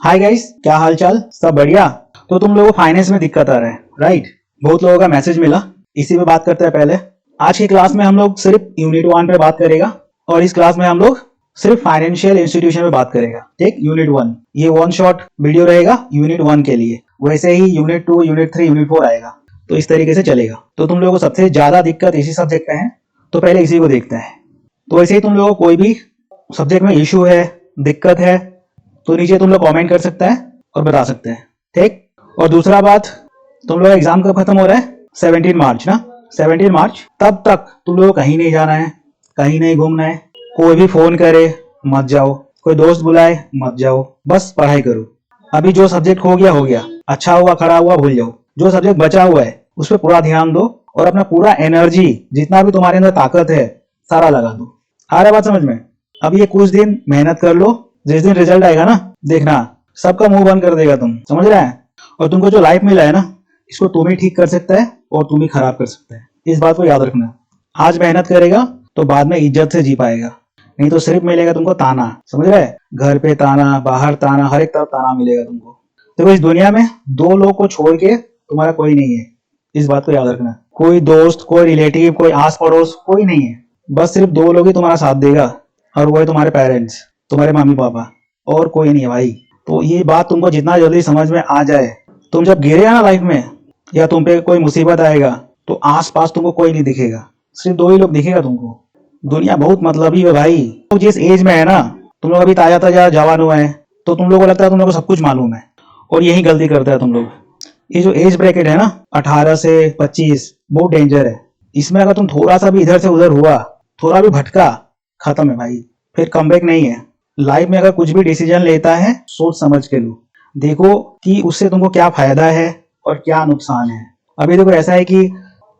Hi guys, क्या हाल चाल? सब बढ़िया? तो तुम लोगों को फाइनेंस में दिक्कत आ रहा है, राइट? बहुत लोगों का मैसेज मिला, इसी पे बात करते हैं। पहले आज की क्लास में हम लोग सिर्फ यूनिट 1 पे बात करेगा और इस क्लास में हम लोग सिर्फ फाइनेंशियल इंस्टीट्यूशन पे बात करेगा। ठीक, यूनिट 1 ये वन शॉट वीडियो रहेगा यूनिट 1 के लिए। वैसे ही यूनिट 2, यूनिट 3, यूनिट 4 आएगा, तो इस तरीके से चलेगा। तो तुम लोगों को सबसे ज्यादा दिक्कत इसी सब्जेक्ट पे है, तो पहले इसी को देखते हैं। तो ऐसे ही तुम लोगों को कोई भी सब्जेक्ट में इशू है, दिक्कत है, तो नीचे तुम लोग कमेंट कर सकते हैं और बता सकते हैं। ठीक, और दूसरा बात, तुम लोग एग्जाम कब खत्म हो रहा है? 17 मार्च ना, 17 मार्च तब तक तुम लोग को कहीं नहीं जाना है, कहीं नहीं घूमना है। कोई भी फोन करे मत जाओ, कोई दोस्त बुलाए मत जाओ, बस पढ़ाई करो। अभी जो सब्जेक्ट हो गया, अच्छा हुआ खड़ा हुआ भूल जाओ। जो सब्जेक्ट बचा हुआ है उस पर पूरा ध्यान दो और अपना पूरा एनर्जी, जितना भी तुम्हारे अंदर ताकत है, सारा लगा दो। आ रहा बात समझ में? अब ये कुछ दिन मेहनत कर लो, जिस दिन रिजल्ट आएगा ना, देखना सबका मुंह बंद कर देगा तुम, समझ रहा है? और तुमको जो लाइफ मिला है ना, इसको तुम ही ठीक कर सकता है और तुम ही खराब कर सकता है। इस बात को याद रखना। आज मेहनत करेगा तो बाद में इज्जत से जी पाएगा, नहीं तो सिर्फ मिलेगा तुमको ताना। समझ रहे? घर पे ताना, बाहर ताना, हर एक तरफ ताना मिलेगा तुमको। देखो, इस दुनिया में दो लोग को छोड़ के तुम्हारा कोई नहीं है, इस बात को याद रखना। कोई दोस्त, कोई रिलेटिव, कोई आस पड़ोस, कोई नहीं है। बस सिर्फ दो लोग ही तुम्हारा साथ देगा, और वो है तुम्हारे पेरेंट्स, तुम्हारे मम्मी पापा, और कोई नहीं है भाई। तो ये बात तुमको जितना जल्दी समझ में आ जाए, तुम जब गिरे ना लाइफ में, या तुम पे कोई मुसीबत आएगा, तो आस पास तुमको कोई नहीं दिखेगा, सिर्फ दो ही लोग दिखेगा तुमको। दुनिया बहुत मतलबी है भाई। तो जिस एज में है ना, तुम लोग अभी ताजा ताजा जवान हुए हैं, तो तुम लोग को लगता है तुम लोग को सब कुछ मालूम है, और यही गलती करता है तुम लोग। ये जो एज ब्रैकेट है ना, 18 से 25, बहुत डेंजर है। इसमें अगर तुम थोड़ा सा भी इधर से उधर हुआ, थोड़ा भी भटका, खत्म है भाई, फिर कमबैक नहीं है। लाइफ में अगर कुछ भी डिसीजन लेता है, सोच समझ के लो। देखो कि उससे तुमको क्या फायदा है और क्या नुकसान है। अभी देखो, ऐसा है कि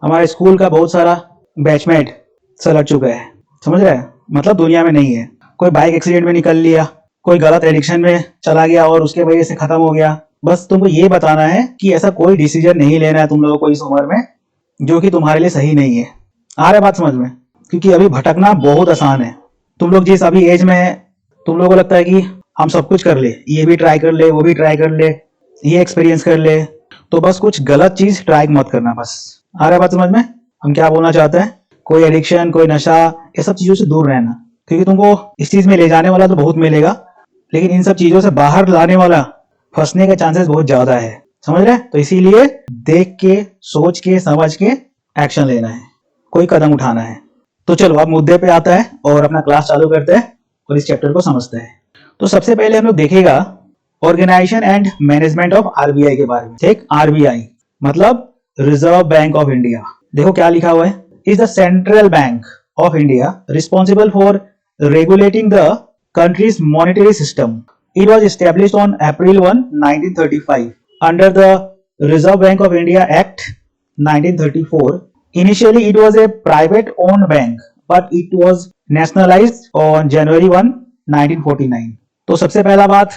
हमारे स्कूल का बहुत सारा बैचमेट सलट चुका है, समझ रहे हैं? मतलब दुनिया में नहीं है। कोई बाइक एक्सीडेंट में निकल लिया, कोई गलत एडिक्शन में चला गया और उसके वजह से खत्म हो गया। बस तुमको ये बताना है कि ऐसा कोई डिसीजन नहीं लेना है तुम लोगों को इस उम्र में जो कि तुम्हारे लिए सही नहीं है। आ रहा बात समझ में? क्योंकि अभी भटकना बहुत आसान है। तुम लोग जिस अभी एज में है, तुम लोगों को लगता है कि हम सब कुछ कर ले, ये भी ट्राई कर ले, वो भी ट्राई कर ले, ये एक्सपीरियंस कर ले। तो बस कुछ गलत चीज ट्राई मत करना बस। आ रहा बात समझ में? हम क्या बोलना चाहते हैं? कोई एडिक्शन, कोई नशा, ये सब चीजों से दूर रहना। क्योंकि तुमको इस चीज में ले जाने वाला तो बहुत मिलेगा, लेकिन इन सब चीजों से बाहर लाने वाला, फंसने के चांसेस बहुत ज्यादा है। समझ रहे? तो इसीलिए देख के, सोच के, समझ के एक्शन लेना है, कोई कदम उठाना है। तो चलो अब मुद्दे पे आता है और अपना क्लास चालू करते हैं और इस चैप्टर को समझते हैं। तो सबसे पहले हम लोग देखेगा organisation and management of RBI के बारे में। ठीक, आरबीआई मतलब रिजर्व बैंक ऑफ इंडिया। देखो क्या लिखा हुआ है, is the central bank of India responsible for regulating the countries monetary system. It was established on April 1, 1935 under the reserve bank of India act 1934. Initially, it was a private-owned bank, but it was nationalized on January 1, 1949. तो सबसे पहला बात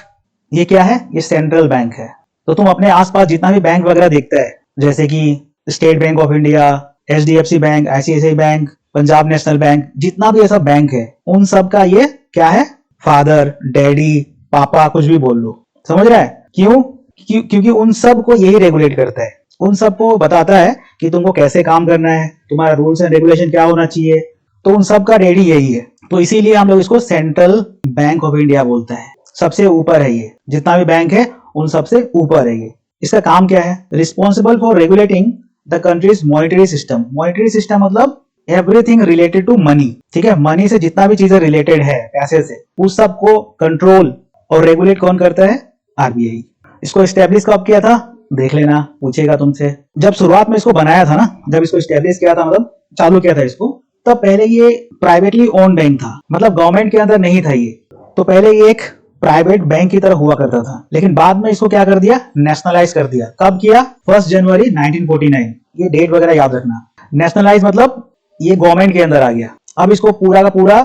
ये क्या है? ये central bank है। तो तुम अपने आसपास जितना भी बैंक वगैरह देखते हैं, जैसे कि state bank of India, HDFC bank, ICICI bank, Punjab national bank, जितना भी ऐसा बैंक है, उन सब का ये क्या है? फादर, डैडी, पापा, कुछ भी बोल लो। समझ रहा है? क्यों? क्योंकि उन सब को यही रेगुलेट करता है, उन सबको बताता है कि तुमको कैसे काम करना है, तुम्हारा रूल्स एंड रेगुलेशन क्या होना चाहिए। तो उन सब का डैडी यही है। तो इसीलिए हम लोग इसको सेंट्रल बैंक ऑफ इंडिया बोलते हैं। सबसे ऊपर है ये, जितना भी बैंक है उन सबसे ऊपर है ये। इसका काम क्या है? Responsible for regulating the countries monetary system. Monetary system मतलब एवरीथिंग रिलेटेड टू मनी। ठीक है, मनी से जितना भी चीजें रिलेटेड है, पैसे से, उस सब को कंट्रोल और रेगुलेट कौन करता है? आरबीआई। इसको स्टैब्लिश कब किया था? देख लेना, पूछेगा तुमसे। जब शुरुआत में इसको बनाया था ना, जब इसको स्टैब्लिश किया था, मतलब चालू किया था इसको, तब पहले ये प्राइवेटली ओन्ड बैंक था, मतलब गवर्नमेंट के अंदर नहीं था ये। तो पहले ये एक प्राइवेट बैंक की तरह हुआ करता था, लेकिन बाद में इसको क्या कर दिया? नेशनलाइज कर दिया। कब किया? 1 जनवरी 1949। ये डेट वगैरह याद रखना। नेशनलाइज मतलब ये गवर्नमेंट के अंदर आ गया। अब इसको पूरा का पूरा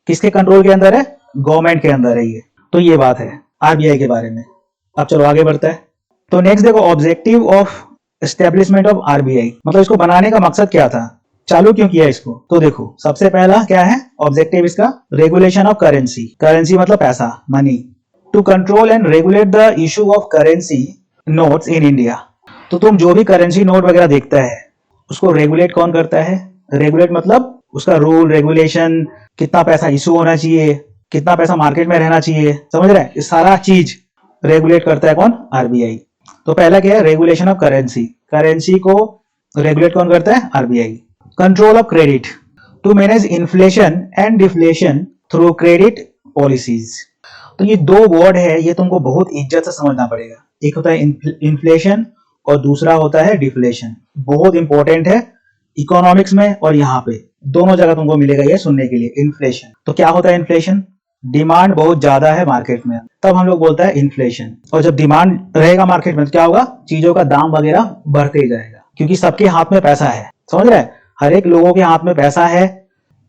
किसके कंट्रोल के अंदर है? गवर्नमेंट के अंदर है ये। तो ये बात है आरबीआई के बारे में। अब चलो आगे बढ़ते हैं। तो नेक्स्ट देखो, objective of establishment of RBI, मतलब इसको बनाने का मकसद क्या था, चालू क्यों किया इसको? तो देखो, सबसे पहला क्या है ऑब्जेक्टिव इसका? Regulation of currency. करेंसी मतलब पैसा, money. To control and regulate the issue of currency notes in India. तो तुम जो भी करेंसी नोट वगैरह देखता है उसको रेगुलेट कौन करता है? रेगुलेट मतलब उसका रूल रेगुलेशन, कितना पैसा इशू होना चाहिए, कितना पैसा मार्केट में रहना चाहिए, समझ रहे हैं? ये सारा चीज रेगुलेट करता है कौन? आरबीआई। तो पहला क्या है? Regulation of currency. करेंसी को रेगुलेट कौन करता है? RBI. Control of credit to manage inflation and deflation through credit policies. तो ये दो वर्ड है, ये तुमको बहुत इज्जत से समझना पड़ेगा। एक होता है इन्फ्लेशन और दूसरा होता है डिफ्लेशन। बहुत इंपॉर्टेंट है इकोनॉमिक्स में, और यहाँ पे दोनों जगह तुमको मिलेगा ये सुनने के लिए। इन्फ्लेशन तो क्या होता है? इन्फ्लेशन, डिमांड बहुत ज्यादा है मार्केट में, तब हम लोग बोलता है इन्फ्लेशन। और जब डिमांड रहेगा मार्केट में तो क्या होगा? चीजों का दाम वगैरह बढ़ते ही जाएगा, क्योंकि सबके हाथ में पैसा है, समझ रहे हैं? हर एक लोगों के हाथ में पैसा है,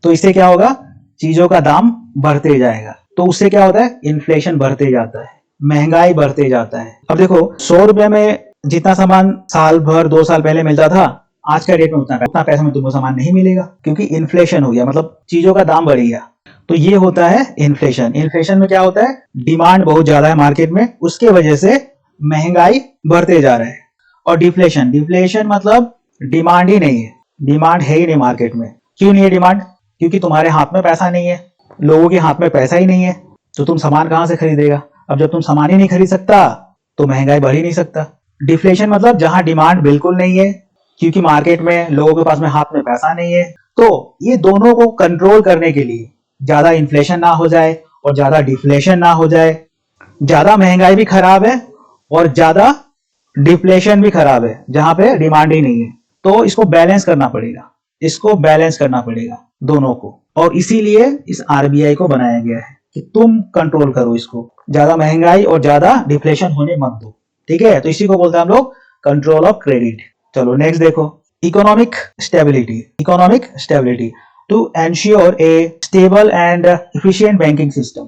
तो इससे क्या होगा? चीजों का दाम बढ़ते ही जाएगा, तो उससे क्या होता है? इन्फ्लेशन बढ़ते जाता है, महंगाई बढ़ते जाता है। अब देखो 100 रुपए में जितना सामान साल भर 2 साल पहले मिलता था, आज का रेट में उतना पैसा में तुमको सामान नहीं मिलेगा, क्योंकि इन्फ्लेशन हो गया, मतलब चीजों का दाम बढ़ गया। तो ये होता है इन्फ्लेशन। इन्फ्लेशन में क्या होता है? डिमांड बहुत ज्यादा है मार्केट में, उसके वजह से महंगाई बढ़ते जा रहा है। और डिफ्लेशन, डिफ्लेशन मतलब डिमांड ही नहीं है, डिमांड है ही नहीं मार्केट में। क्यों नहीं है डिमांड? क्योंकि तुम्हारे हाथ में पैसा नहीं है, लोगों के हाथ में पैसा ही नहीं है, तो तुम सामान कहां से खरीदेगा? अब जब तुम सामान ही नहीं खरीद सकता तो महंगाई बढ़ ही नहीं सकता। डिफ्लेशन मतलब जहां डिमांड बिल्कुल नहीं है, क्योंकि मार्केट में लोगों के पास में हाथ में पैसा नहीं है। तो ये दोनों को कंट्रोल करने के लिए, ज्यादा इन्फ्लेशन ना हो जाए और ज्यादा डिफ्लेशन ना हो जाए, ज्यादा महंगाई भी खराब है और ज्यादा डिफ्लेशन भी खराब है जहां पे डिमांड ही नहीं है, तो इसको बैलेंस करना पड़ेगा, इसको बैलेंस करना पड़ेगा दोनों को। और इसीलिए इस आरबीआई को बनाया गया है कि तुम कंट्रोल करो इसको, ज्यादा महंगाई और ज्यादा डिफ्लेशन होने मत दो, ठीक है? तो इसी को बोलते हैं हम लोग कंट्रोल ऑफ क्रेडिट। चलो नेक्स्ट देखो, economic stability. Economic stability to ensure a stable and efficient banking system.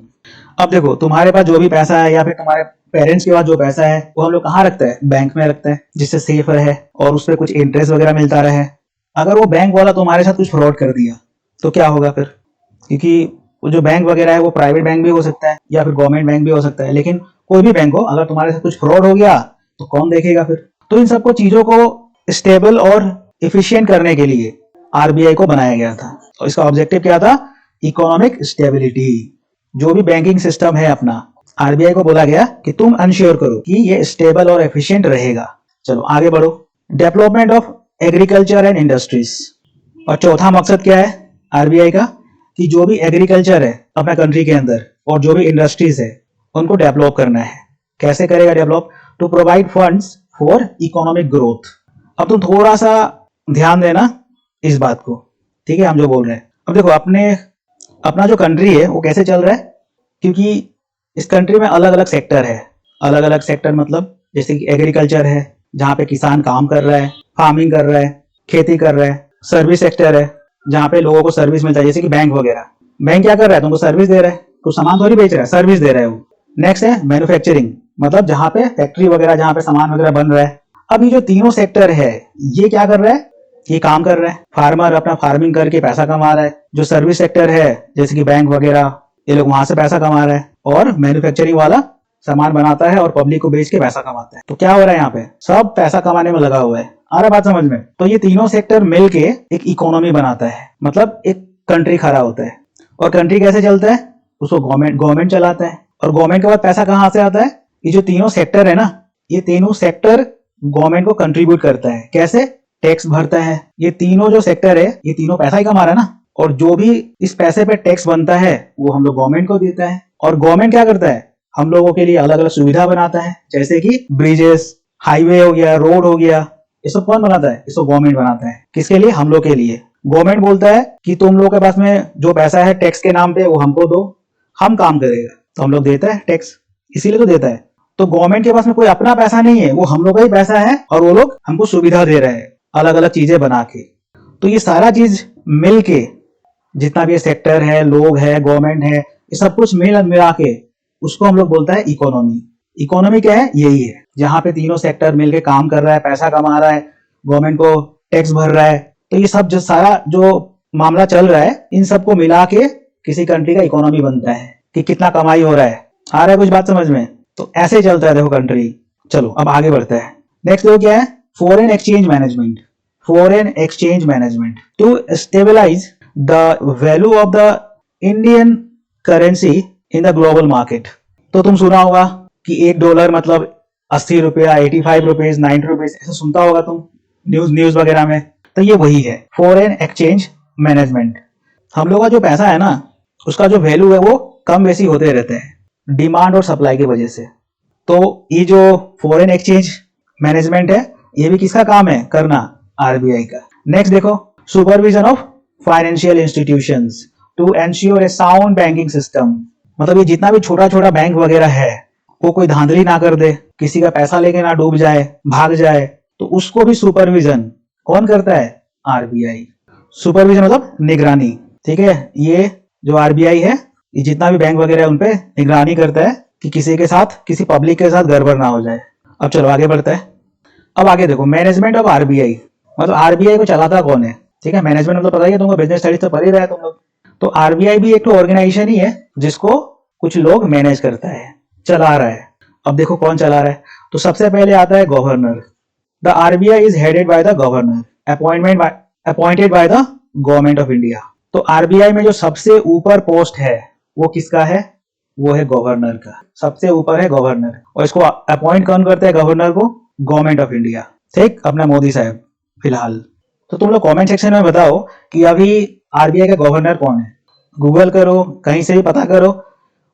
अब देखो तुम्हारे पास जो भी पैसा है या फिर तुम्हारे पेरेंट्स के पास जो पैसा है वो हम लोग कहाँ रखते हैं? बैंक में रखते हैं, जिससे सेफ रहे और उस पर कुछ इंटरेस्ट वगैरह मिलता रहे। अगर वो बैंक वाला तुम्हारे साथ कुछ फ्रॉड कर दिया तो क्या होगा फिर? क्योंकि वो जो बैंक वगैरह है वो प्राइवेट बैंक भी हो सकता है या फिर गवर्नमेंट बैंक भी हो सकता है, लेकिन कोई भी बैंक हो, अगर तुम्हारे साथ कुछ फ्रॉड हो गया तो कौन देखेगा फिर? तो इन सबको चीजों को स्टेबल और इफिशिएंट करने के लिए आरबीआई को बनाया गया था। और इसका ऑब्जेक्टिव क्या था? Economic stability. जो भी बैंकिंग सिस्टम है अपना, आरबीआई को बोला गया कि तुम इंश्योर करो कि ये स्टेबल और एफिशिएंट रहेगा। चलो आगे बढ़ो। Development of agriculture and industries. और चौथा मकसद क्या है आरबीआई का? कि जो भी एग्रीकल्चर है अपना कंट्री के अंदर और जो भी इंडस्ट्रीज है उनको डेवलप करना है। कैसे करेगा develop? To provide funds for economic growth. अब तुम थोड़ा सा ध्यान देना इस बात को, ठीक है? हम जो बोल रहे हैं, अब देखो अपना जो कंट्री है वो कैसे चल रहा है, क्योंकि इस कंट्री में अलग अलग सेक्टर है। अलग अलग सेक्टर मतलब जैसे कि एग्रीकल्चर है जहाँ पे किसान काम कर रहा है, फार्मिंग कर रहा है, खेती कर रहा है। सर्विस सेक्टर है जहाँ पे लोगों को सर्विस मिलता है, जैसे कि बैंक वगैरह। बैंक क्या कर रहा है? तुमको सर्विस दे रहा है, तो सामान थोड़ी बेच रहा है, सर्विस दे रहा है वो। नेक्स्ट है मैन्युफैक्चरिंग, मतलब जहाँ पे फैक्ट्री वगैरह, जहाँ पे सामान वगैरह बन रहा है। अब ये जो तीनों सेक्टर है ये क्या कर रहा है? ये काम कर रहा है। फार्मर अपना फार्मिंग करके पैसा कमा रहा है, जो सर्विस सेक्टर है जैसे कि बैंक वगैरह, ये लोग वहां से पैसा कमा रहे हैं, और मैन्युफैक्चरिंग वाला सामान बनाता है और पब्लिक को बेच के पैसा कमाता है। तो क्या हो रहा है यहाँ पे? सब पैसा कमाने में लगा हुआ है। आ रहा बात समझ में? तो ये तीनों सेक्टर मिलके एक इकोनॉमी बनाता है, मतलब एक कंट्री खड़ा होता है। और कंट्री कैसे चलता है? उसको गवर्नमेंट चलाता है। और गवर्नमेंट के बाद पैसा कहाँ से आता है? ये जो तीनों सेक्टर है ना, ये तीनों सेक्टर गवर्नमेंट को कंट्रीब्यूट करता है। कैसे? टैक्स भरता है। ये तीनों जो सेक्टर है ये तीनों पैसा ही कमा रहा है ना, और जो भी इस पैसे पे टैक्स बनता है वो हम लोग गवर्नमेंट को देता है। और गवर्नमेंट क्या करता है? हम लोगों के लिए अलग अलग सुविधा बनाता है, जैसे कि ब्रिजेस, हाईवे हो गया, रोड हो गया। ये सब कौन बनाता है? इसको गवर्नमेंट बनाता है। किसके लिए? हम लोग के लिए। गवर्नमेंट बोलता है कि तुम लोग के पास में जो पैसा है टैक्स के नाम पे वो हमको दो, हम काम करेगा। तो हम लोग देता है टैक्स, इसीलिए तो देता है। तो गवर्नमेंट के पास में कोई अपना पैसा नहीं है, वो हम लोग का ही पैसा है, और वो लोग हमको सुविधा दे रहे हैं अलग अलग चीजें बना के। तो ये सारा चीज मिल के, जितना भी सेक्टर है, लोग है, गवर्नमेंट है, ये सब कुछ मिला के उसको हम लोग बोलता है इकोनॉमी। इकोनॉमी क्या है? यही है जहां पे तीनों सेक्टर मिलके काम कर रहा है, पैसा कमा रहा है, गवर्नमेंट को टैक्स भर रहा है। तो ये सब जो सारा जो मामला चल रहा है, इन सबको मिला के किसी कंट्री का इकोनॉमी बनता है कि कितना कमाई हो रहा है। आ रहा है कुछ बात समझ में? तो ऐसे चलता है देखो कंट्री। चलो अब आगे बढ़ते हैं। नेक्स्ट देखो क्या है, foreign exchange management. Foreign exchange management to stabilise the value of the Indian currency in the global market. तो तुम सुना होगा कि $1 मतलब 80 रुपया, 85 रुपीज, 90 रुपीज, ऐसा सुनता होगा तुम न्यूज वगैरह में। तो ये वही है फॉरेन एक्सचेंज मैनेजमेंट। हम लोग का जो पैसा है ना, उसका जो वैल्यू है वो कम बेसी होते रहते हैं डिमांड और सप्लाई की वजह से। तो ये जो फॉरेन एक्सचेंज मैनेजमेंट है, ये भी किसका काम है करना? आरबीआई का। नेक्स्ट देखो, supervision of financial institutions to ensure a sound banking system. मतलब ये जितना भी छोटा छोटा बैंक वगैरह है, वो कोई धांधली ना कर दे, किसी का पैसा लेके ना डूब जाए, भाग जाए, तो उसको भी सुपरविजन कौन करता है? आरबीआई। सुपरविजन मतलब निगरानी, ठीक है। ये जो आरबीआई है, ये जितना भी बैंक वगैरह है उन पे निगरानी करता है कि किसी के साथ, किसी पब्लिक के साथ गड़बड़ ना हो जाए। अब चलो आगे बढ़ते हैं। अब आगे देखो, मैनेजमेंट ऑफ आरबीआई। मतलब आरबीआई को चलाता कौन है? ठीक है, मैनेजमेंट मतलब पता ही है तुमको, बिजनेस स्टडीज तो पढ़ ही रहे तुम लोग। तो आरबीआई भी एक तो ऑर्गेनाइजेशन ही है जिसको कुछ लोग मैनेज करता है, चला रहा है। अब देखो कौन चला रहा है। तो सबसे पहले आता है governor. The RBI is headed by the governor, appointed by the government of India. तो आरबीआई में जो सबसे ऊपर पोस्ट है वो किसका है? वो है गवर्नर का। सबसे ऊपर है गवर्नर, और इसको अपॉइंट कौन करता है गवर्नर को? गवर्नमेंट ऑफ इंडिया, ठीक, अपना मोदी साहब फिलहाल। तो तुम लोग कमेंट सेक्शन में बताओ कि अभी आरबीआई का गवर्नर कौन है। गूगल करो, कहीं से भी पता करो,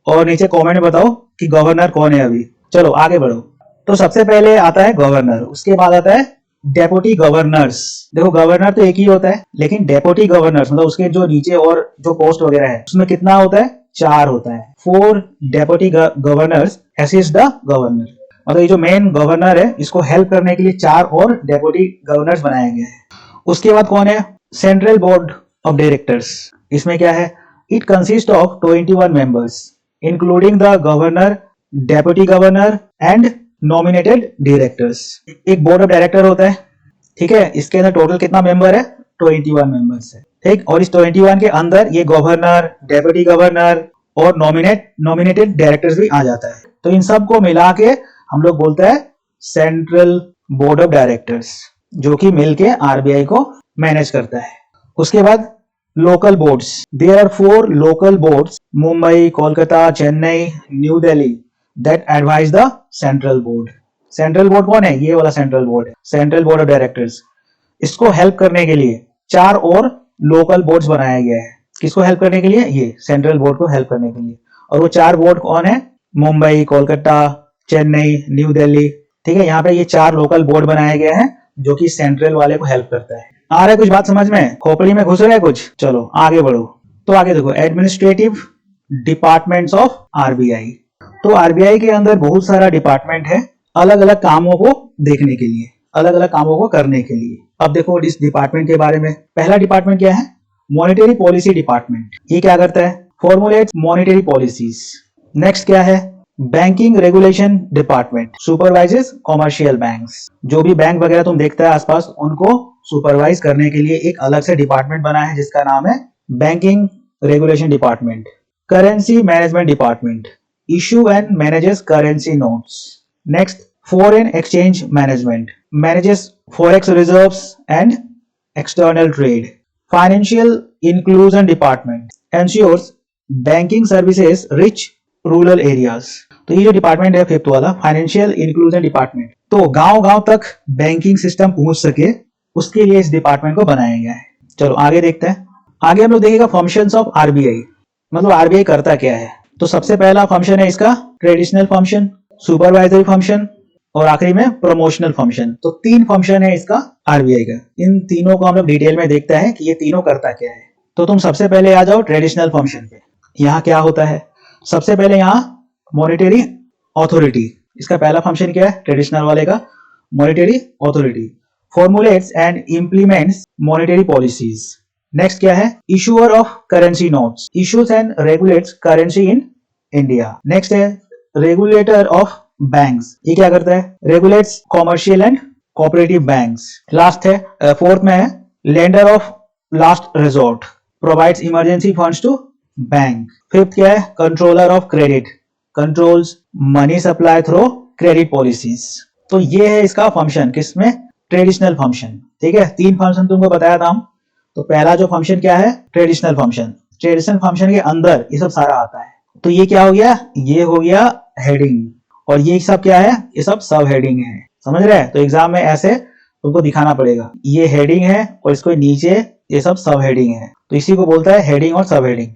और नीचे कमेंट में बताओ कि गवर्नर कौन है अभी। चलो आगे बढ़ो। तो सबसे पहले आता है गवर्नर, उसके बाद आता है डेप्यूटी गवर्नर्स। देखो गवर्नर तो एक ही होता है, लेकिन डेप्यूटी गवर्नर्स मतलब उसके जो नीचे और जो पोस्ट वगैरह है उसमें कितना होता है? 4 होता है। 4 deputy governors assist the governor. मतलब ये जो मेन गवर्नर है, इसको हेल्प करने के लिए 4 और डेप्यूटी गवर्नर्स बनाए गए हैं। उसके बाद कौन है? Central board of directors. इसमें क्या है? It consist of 21 members including the governor, deputy governor and nominated directors. एक बोर्ड ऑफ डायरेक्टर होता है, ठीक है। इसके अंदर टोटल कितना मेंबर है? 21 मेंबर्स है, ठीक। और इस 21 के अंदर ये गवर्नर, डेप्यूटी गवर्नर और नॉमिनेटेड डायरेक्टर्स भी आ जाता है। तो इन सब को मिला के हम लोग बोलते हैं सेंट्रल बोर्ड ऑफ डायरेक्टर्स, जो कि मिलके आरबीआई को मैनेज करता है। उसके बाद local boards. There are 4 local boards, Mumbai, Kolkata, Chennai, New Delhi, that advise the central board. Central board कौन है? ये वाला सेंट्रल बोर्ड है, सेंट्रल बोर्ड ऑफ डायरेक्टर्स। इसको हेल्प करने के लिए 4 और लोकल बोर्ड्स बनाया गया है। किसको हेल्प करने के लिए? ये सेंट्रल बोर्ड को हेल्प करने के लिए। और वो 4 बोर्ड कौन है? मुंबई, कोलकाता, चेन्नई, न्यू दिल्ली, ठीक है। यहाँ पे ये 4 लोकल बोर्ड बनाए गए हैं जो कि सेंट्रल वाले को हेल्प करता है। आ रहा है कुछ बात समझ में? खोपड़ी में घुस रहा है कुछ? चलो आगे बढ़ो। तो आगे देखो, एडमिनिस्ट्रेटिव डिपार्टमेंट्स ऑफ आरबीआई। तो आरबीआई के अंदर बहुत सारा डिपार्टमेंट है, अलग अलग कामों को देखने के लिए, अलग अलग कामों को करने के लिए। अब देखो इस डिपार्टमेंट के बारे में। पहला डिपार्टमेंट क्या है? Monetary policy department. ये क्या करता है? Formulates monetary policies. नेक्स्ट क्या है? Banking regulation department supervises commercial banks. जो भी बैंक वगैरह तुम देखता है आसपास, उनको सुपरवाइज करने के लिए एक अलग से डिपार्टमेंट बना है जिसका नाम है banking regulation department. Currency management department issue and manages currency notes. Next, foreign exchange management manages forex reserves and external trade. Financial inclusion department ensures banking services reach rural areas. तो ये जो department है fifth वाला, financial inclusion department, तो गांव गांव तक banking system पहुंच सके, उसके लिए इस डिपार्टमेंट को बनाया गया है। चलो आगे देखते हैं। आगे हम लोग देखेगा फंक्शंस ऑफ आरबीआई। मतलब आरबीआई करता क्या है। तो सबसे पहला फंक्शन है इसका ट्रेडिशनल फंक्शन, सुपरवाइजरी फंक्शन और आखिरी में प्रमोशनल फंक्शन। तो 3 फंक्शन है इसका आरबीआई का। इन तीनों को हम लोग डिटेल में देखते हैं कि ये तीनों करता क्या है। तो तुम सबसे पहले आ जाओ ट्रेडिशनल फंक्शन पे। यहाँ क्या होता है? सबसे पहले यहाँ मॉनेटरी अथॉरिटी, इसका पहला फंक्शन क्या है ट्रेडिशनल वाले का? Monetary authority formulates and implements monetary policies. Next क्या है? Issuer of currency notes, issues and regulates currency in India. Next है रेगुलेटर ऑफ बैंक्स। ये क्या करता है? Regulates commercial and cooperative banks. Last है, फोर्थ में है lender of last resort, provides emergency funds to bank. Fifth क्या है? Controller of credit, controls money supply through credit policies. तो ये है इसका फंक्शन, किसमें? Traditional function. ठीक है, 3 फंक्शन तुमको बताया था हम। तो पहला जो फंक्शन क्या है? Traditional function. ट्रेडिशनल फंक्शन के अंदर ये सब सारा आता है। तो ये क्या हो गया? ये हो गया हेडिंग, और ये सब क्या है? ये सब सब हेडिंग है। समझ रहे हैं? तो एग्जाम में ऐसे तुमको दिखाना पड़ेगा, ये हेडिंग है और इसको नीचे ये सब सब हेडिंग है। तो इसी को बोलता है हेडिंग और सब हेडिंग।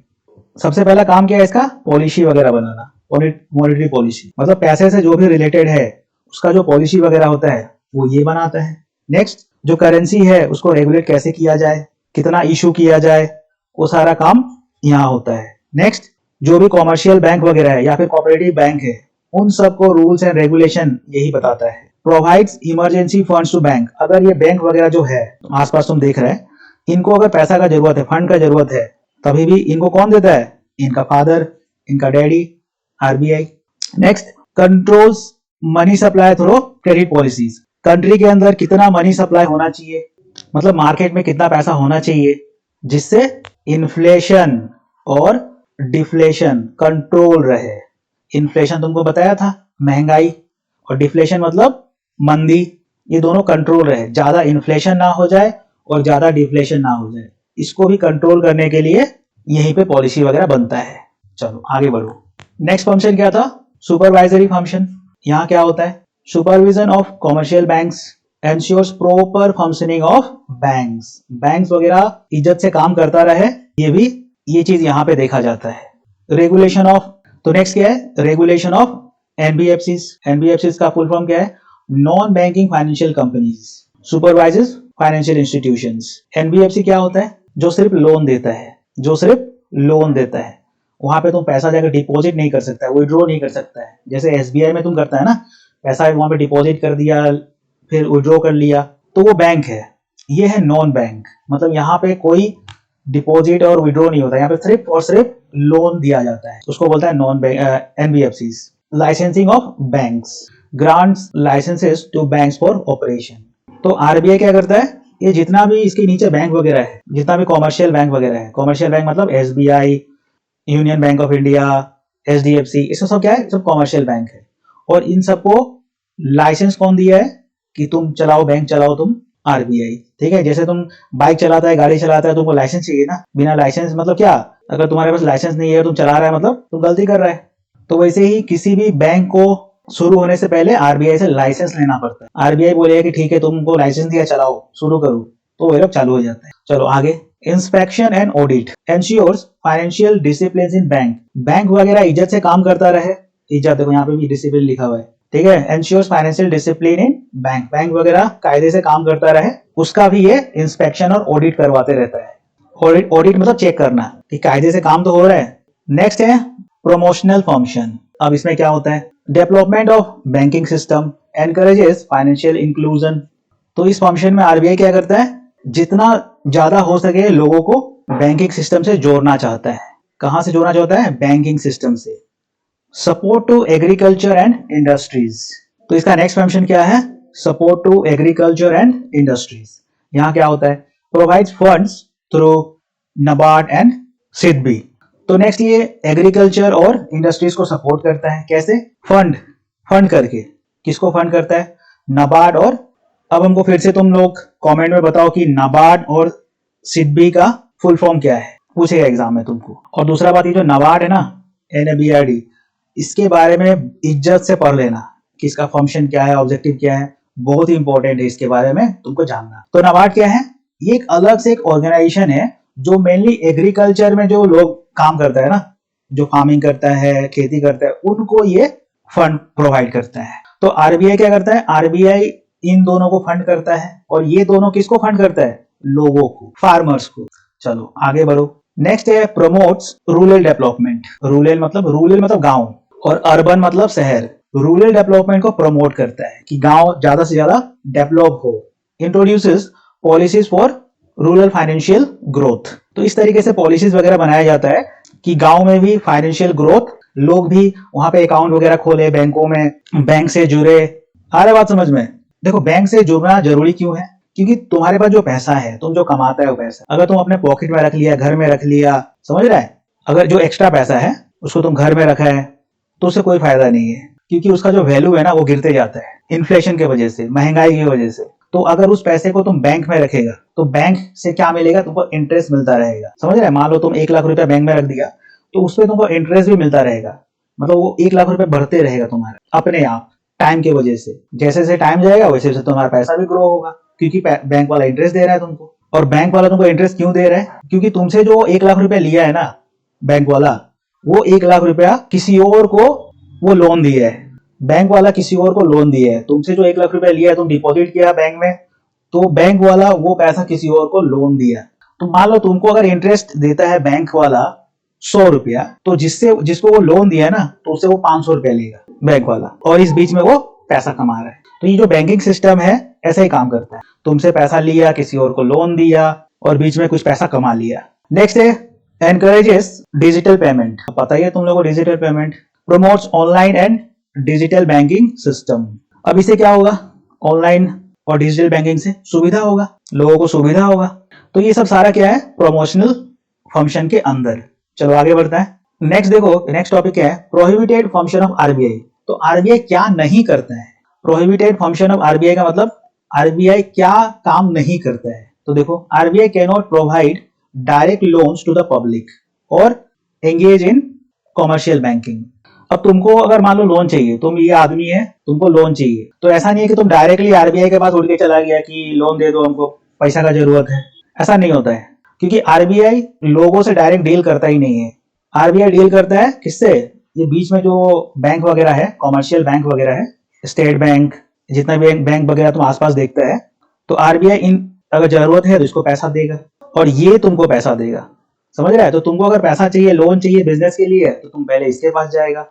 सबसे पहला काम क्या है इसका? पॉलिसी वगैरह बनाना। मॉनेटरी पॉलिसी मतलब पैसे से जो भी रिलेटेड है उसका जो पॉलिसी वगैरह होता है वो ये बनाता है। नेक्स्ट, जो करेंसी है उसको रेगुलेट कैसे किया जाए, कितना इशू किया जाए, वो सारा काम यहाँ होता है। नेक्स्ट, जो भी कॉमर्शियल बैंक वगैरह है या फिर कोऑपरेटिव बैंक है उन सबको रूल्स एंड रेगुलेशन यही बताता है। Provides emergency funds to bank. अगर ये बैंक वगैरह जो है आसपास तुम देख रहे हैं, इनको अगर पैसा का जरूरत है, फंड का जरूरत है, तभी भी इनको कौन देता है? इनका फादर, इनका daddy, RBI. Next, controls money supply through credit policies. Country के अंदर कितना मनी सप्लाई होना चाहिए, मतलब मार्केट में कितना पैसा होना चाहिए, जिससे इन्फ्लेशन और डिफ्लेशन कंट्रोल रहे। इन्फ्लेशन तुमको बताया था, महंगाई, और डिफ्लेशन मतलब मंदी, ये दोनों कंट्रोल रहे, ज्यादा इन्फ्लेशन ना हो जाए और ज्यादा डिफ्लेशन ना हो जाए। इसको भी कंट्रोल करने के लिए यहीं पे पॉलिसी वगैरह बनता है। चलो आगे बढ़ो। नेक्स्ट फंक्शन क्या था? Supervisory function. यहाँ क्या होता है? Supervision of commercial banks ensures proper functioning of banks. Banks वगैरह इज्जत से काम करता रहे, ये चीज यहाँ पे देखा जाता है। रेगुलेशन ऑफ, तो नेक्स्ट क्या है? Regulation of NBFCs. एनबीएफसीज का फुल फॉर्म क्या है? Non banking financial companies supervises financial institutions. NBFC क्या होता है? जो सिर्फ लोन देता है, जो सिर्फ लोन देता है। वहां पे तुम पैसा जाकर डिपॉजिट नहीं कर सकता है, विड्रॉ नहीं कर सकता है। जैसे एसबीआई में तुम करता है ना, पैसा वहां पे डिपॉजिट कर दिया फिर विड्रॉ कर लिया, तो वो बैंक है। ये है नॉन बैंक, मतलब यहाँ पे कोई डिपॉजिट और विड्रॉ नहीं होता, यहाँ पे सिर्फ और सिर्फ लोन दिया जाता है, उसको बोलता है non bank NBFC. Licensing of banks grants licences to banks for operation. तो आरबीआई क्या करता है? ये जितना भी इसके नीचे बैंक वगैरह है, जितना भी कॉमर्शियल बैंक वगैरह है, कॉमर्शियल बैंक मतलब SBI, union bank of India, HDFC, इसमें सब क्या है? सब कॉमर्शियल बैंक है। और इन सबको लाइसेंस कौन दिया है कि तुम चलाओ, बैंक चलाओ तुम? आरबीआई। ठीक है, जैसे तुम बाइक चलाता है, गाड़ी चलाता है, तुमको लाइसेंस चाहिए ना। बिना लाइसेंस मतलब क्या? अगर तुम्हारे पास लाइसेंस नहीं है तुम चला रहा है, मतलब तुम गलती कर रहा है। तो वैसे ही किसी भी बैंक को शुरू होने से पहले आरबीआई से लाइसेंस लेना पड़ता है। आरबीआई बोलेगा कि ठीक है तुमको लाइसेंस दिया, चलाओ, शुरू करो, तो वो लोग चालू हो जाता है। चलो आगे। Inspection and audit ensures financial discipline in bank. Bank वगैरह इज्जत से काम करता रहे। इज्जत देखो यहाँ पे भी डिसिप्लिन लिखा हुआ है। ठीक है, ensures financial discipline in bank. Bank वगैरह कायदे से काम करता रहे, उसका भी ये इंस्पेक्शन और ऑडिट करवाते रहता है। ऑडिट मतलब चेक करना कि कायदे से काम तो हो रहा है। नेक्स्ट है प्रमोशनल फंक्शन। अब इसमें क्या होता है? Development of banking system encourages financial inclusion. तो इस फंक्शन में आरबीआई क्या करता है? जितना ज्यादा हो सके लोगों को बैंकिंग सिस्टम से जोड़ना चाहता है। कहां से जोड़ना चाहता है? बैंकिंग सिस्टम से। Support to agriculture and industries. तो इसका नेक्स्ट फंक्शन क्या है? Support to agriculture and industries. यहाँ क्या होता है? Provides funds through NABARD and SIDBI. तो नेक्स्ट ये एग्रीकल्चर और इंडस्ट्रीज को सपोर्ट करता है। कैसे? फंड करके। किसको फंड करता है? नबार्ड और, अब हमको फिर से तुम लोग कमेंट में बताओ कि नबार्ड और सिडबी का फुल फॉर्म क्या है, पूछेगा एग्जाम में तुमको। और दूसरा बात, ये जो नबार्ड है ना, NABARD, इसके बारे में इज्जत से पढ़ लेना कि इसका फंक्शन क्या है, ऑब्जेक्टिव क्या है, बहुत ही इंपॉर्टेंट है इसके बारे में तुमको जानना। तो नबार्ड क्या है? ये एक अलग से एक ऑर्गेनाइजेशन है जो मेनली एग्रीकल्चर में जो लोग काम करता है ना, जो फार्मिंग करता है, खेती करता है, उनको ये फंड प्रोवाइड करता है। तो आरबीआई क्या करता है? आरबीआई इन दोनों को फंड करता है, और ये दोनों किसको फंड करता है? लोगों को, फार्मर्स को। चलो आगे बढ़ो। नेक्स्ट है प्रमोट्स रूरल डेवलपमेंट। रूरल मतलब गांव, और अर्बन मतलब शहर। रूरल डेवलपमेंट को प्रमोट करता है कि गांव ज्यादा से ज्यादा डेवलप हो। Introduces policies for rural financial growth. तो इस तरीके से पॉलिसीज वगैरह बनाया जाता है कि गांव में भी फाइनेंशियल ग्रोथ, लोग भी वहां पे अकाउंट वगैरह खोले बैंकों में, बैंक से जुड़े। आ रहा बात समझ में? देखो बैंक से जुड़ना जरूरी क्यों है? क्योंकि तुम्हारे पास जो पैसा है, तुम जो कमाता है वो पैसा, अगर तुम अपने पॉकेट में रख लिया, घर में रख लिया, समझ रहा है, अगर जो एक्स्ट्रा पैसा है उसको तुम घर में रखा है, तो उससे कोई फायदा नहीं है, क्योंकि उसका जो वैल्यू है ना वो गिरते जाता है इन्फ्लेशन के वजह से, महंगाई की वजह से। तो अगर उस पैसे को तुम बैंक में रखेगा तो बैंक से क्या मिलेगा, तुमको इंटरेस्ट मिलता रहेगा। समझ रहे हैं? मान लो तुम 1 लाख रुपया बैंक में रख दिया तो उसपे तुमको इंटरेस्ट भी मिलता रहेगा, मतलब वो 1 लाख रुपया बढ़ते रहेगा तुम्हारा अपने आप टाइम की वजह से। जैसे जैसे टाइम जाएगा वैसे वैसे तुम्हारा पैसा भी ग्रो होगा, क्योंकि बैंक वाला इंटरेस्ट दे रहा है तुमको। और बैंक वाला तुमको इंटरेस्ट क्यों दे रहा है? क्योंकि तुमसे जो 1 लाख रुपया लिया है ना बैंक वाला, वो 1 लाख रुपया किसी और को वो लोन दिया है। बैंक वाला किसी और को लोन दिया है। तुमसे जो 1 लाख रुपया लिया है, तुम डिपॉजिट किया बैंक में, तो बैंक वाला वो पैसा किसी और को लोन दिया। तो मान लो तुमको अगर इंटरेस्ट देता है बैंक वाला 100 रुपया, तो जिसको वो लोन दिया है ना, तो उससे वो 500 रुपया लेगा बैंक वाला, और इस बीच में वो पैसा कमा रहा है। तो ये जो बैंकिंग सिस्टम है ऐसा ही काम करता है, तुमसे पैसा लिया, किसी और को लोन दिया और बीच में कुछ पैसा कमा लिया। नेक्स्ट है एनकरेजेस डिजिटल पेमेंट। पता ही है तुम लोगों को digital payment. Promotes online and digital banking system. अब इससे क्या होगा? ऑनलाइन और डिजिटल बैंकिंग से सुविधा होगा, लोगों को सुविधा होगा। तो ये सब सारा क्या है? प्रमोशनल फंक्शन के अंदर। चलो आगे बढ़ता है। नेक्स्ट देखो, नेक्स्ट टॉपिक क्या है? Prohibited function of RBI. तो आरबीआई क्या नहीं करता है? प्रोहिबिटेड फंक्शन ऑफ आरबीआई का मतलब आरबीआई क्या काम नहीं करता है। तो देखो, RBI can not provide direct loans to the public और एंगेज इन कॉमर्शियल बैंकिंग। अब तुमको अगर मान लो लोन चाहिए, तुम ये आदमी है, तुमको लोन चाहिए, तो ऐसा नहीं है कि तुम डायरेक्टली आरबीआई के पास उठ के चला गया कि लोन दे दो, हमको पैसा का जरूरत है। ऐसा नहीं होता है, क्योंकि आरबीआई लोगों से डायरेक्ट डील करता ही नहीं है। आरबीआई डील करता है किससे? ये बीच में जो बैंक वगैरह है, कॉमर्शियल बैंक वगैरह है, स्टेट बैंक, जितना भी बैंक वगैरह तुम आसपास देखता है, तो आरबीआई इन अगर जरूरत है तो इसको पैसा देगा और ये तुमको पैसा देगा। समझ रहा है? तो तुमको अगर पैसा चाहिए, लोन चाहिए बिजनेस के लिए, तो तुम पहले इसके पास जाएगा,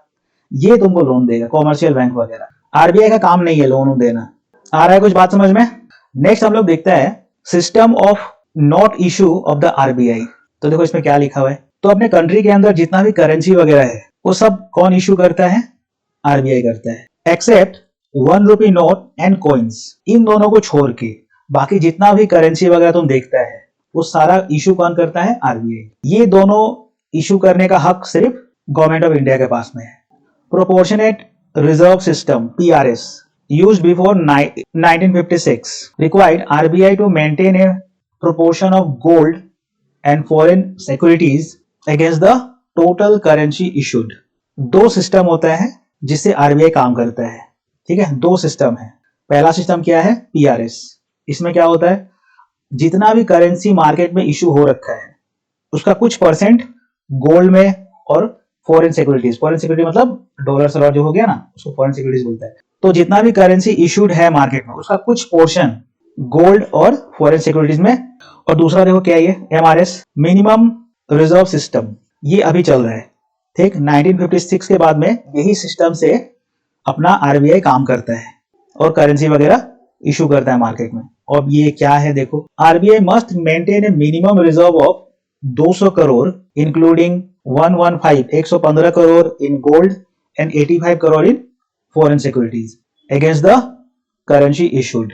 ये तुमको लोन देगा, कॉमर्शियल बैंक वगैरह। आरबीआई का काम नहीं है लोन देना। आ रहा है कुछ बात समझ में? नेक्स्ट हम लोग देखते हैं system of note issue of the RBI. तो देखो इसमें क्या लिखा हुआ है। तो अपने कंट्री के अंदर जितना भी करेंसी वगैरह है वो सब कौन इशू करता है? आरबीआई करता है, except 1 rupee note and coins. इन दोनों को छोड़ के बाकी जितना भी करेंसी वगैरह तुम देखता है वो सारा इशू कौन करता है? आरबीआई। ये दोनों इशू करने का हक सिर्फ गवर्नमेंट ऑफ इंडिया के पास में है। Proportionate Reserve System (PRS) used before 1956 required RBI to maintain a proportion of gold and foreign securities against the total currency issued. दो सिस्टम होता है जिससे आरबीआई काम करता है। ठीक है, दो सिस्टम है। पहला सिस्टम क्या है? पीआरएस। इसमें क्या होता है? जितना भी करेंसी मार्केट में इशू हो रखा है उसका कुछ परसेंट गोल्ड में और फॉरेन सिक्योरिटीज, फॉरेन सिक्योरिटी मतलब डॉलर सलॉर जो हो गया ना, उसको फॉरेन सिक्योरिटीज बोलता है। तो जितना भी करेंसी इशूड है मार्केट में उसका कुछ पोर्शन गोल्ड और फॉरेन सिक्योरिटीज में। और दूसरा देखो क्या है? MRS, minimum reserve system. ये अभी चल रहा है। ठीक, 1956 के बाद में यही सिस्टम से अपना आरबीआई काम करता है और करेंसी वगैरह इशू करता है मार्केट में। और ये क्या है देखो, RBI must maintain A minimum reserve of 200 crore including 115 crore in gold and 85 crore in foreign securities against the currency issued.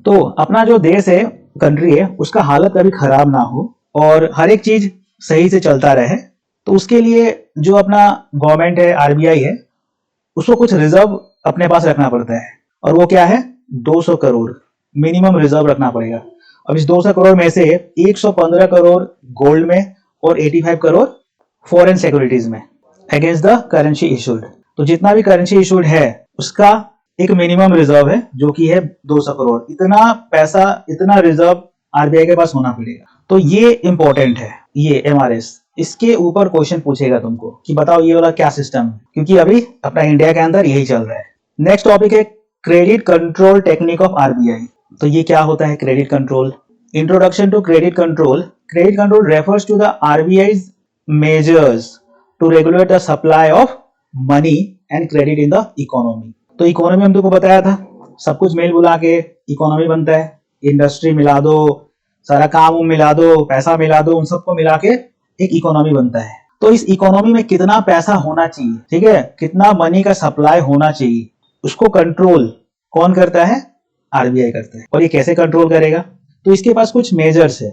तो अपना जो देश है, कंट्री है, उसका हालत कभी खराब ना हो और हर एक चीज सही से चलता रहे, तो उसके लिए जो अपना गवर्नमेंट है, आरबीआई है, उसको कुछ रिजर्व अपने पास रखना पड़ता है। और वो क्या है? 200 करोड़ मिनिमम रिजर्व रखना पड़ेगा। अब इस 200 करोड़ में से 115 करोड़ गोल्ड में और 85 करोड़ फॉरेन सिक्योरिटीज में अगेंस्ट द करेंसी इशूड। तो जितना भी करेंसी इशूड है उसका एक मिनिमम रिजर्व है जो कि है 200 करोड़। इतना पैसा, इतना रिजर्व आरबीआई के पास होना पड़ेगा। तो ये इंपॉर्टेंट है, ये एमआरएस। इसके ऊपर क्वेश्चन पूछेगा तुमको कि बताओ ये वाला क्या सिस्टम है, क्योंकि अभी अपना इंडिया के अंदर यही चल रहा है। नेक्स्ट टॉपिक है credit control technique of RBI. तो ये क्या होता है credit control? Introduction to credit control. Credit control refers to the RBI's measures to regulate the supply of money and credit in the economy। तो economy हम तुमको बताया था, सब कुछ मेल बुला के इकोनॉमी बनता है। इंडस्ट्री मिला दो, सारा काम मिला दो, पैसा मिला दो, उन सबको मिला के एक इकोनॉमी बनता है। तो इस इकोनॉमी में कितना पैसा होना चाहिए, ठीक है, कितना मनी का सप्लाई होना चाहिए, उसको कंट्रोल कौन करता है? आरबीआई करता है। और ये कैसे कंट्रोल करेगा? तो इसके पास कुछ मेजर्स है,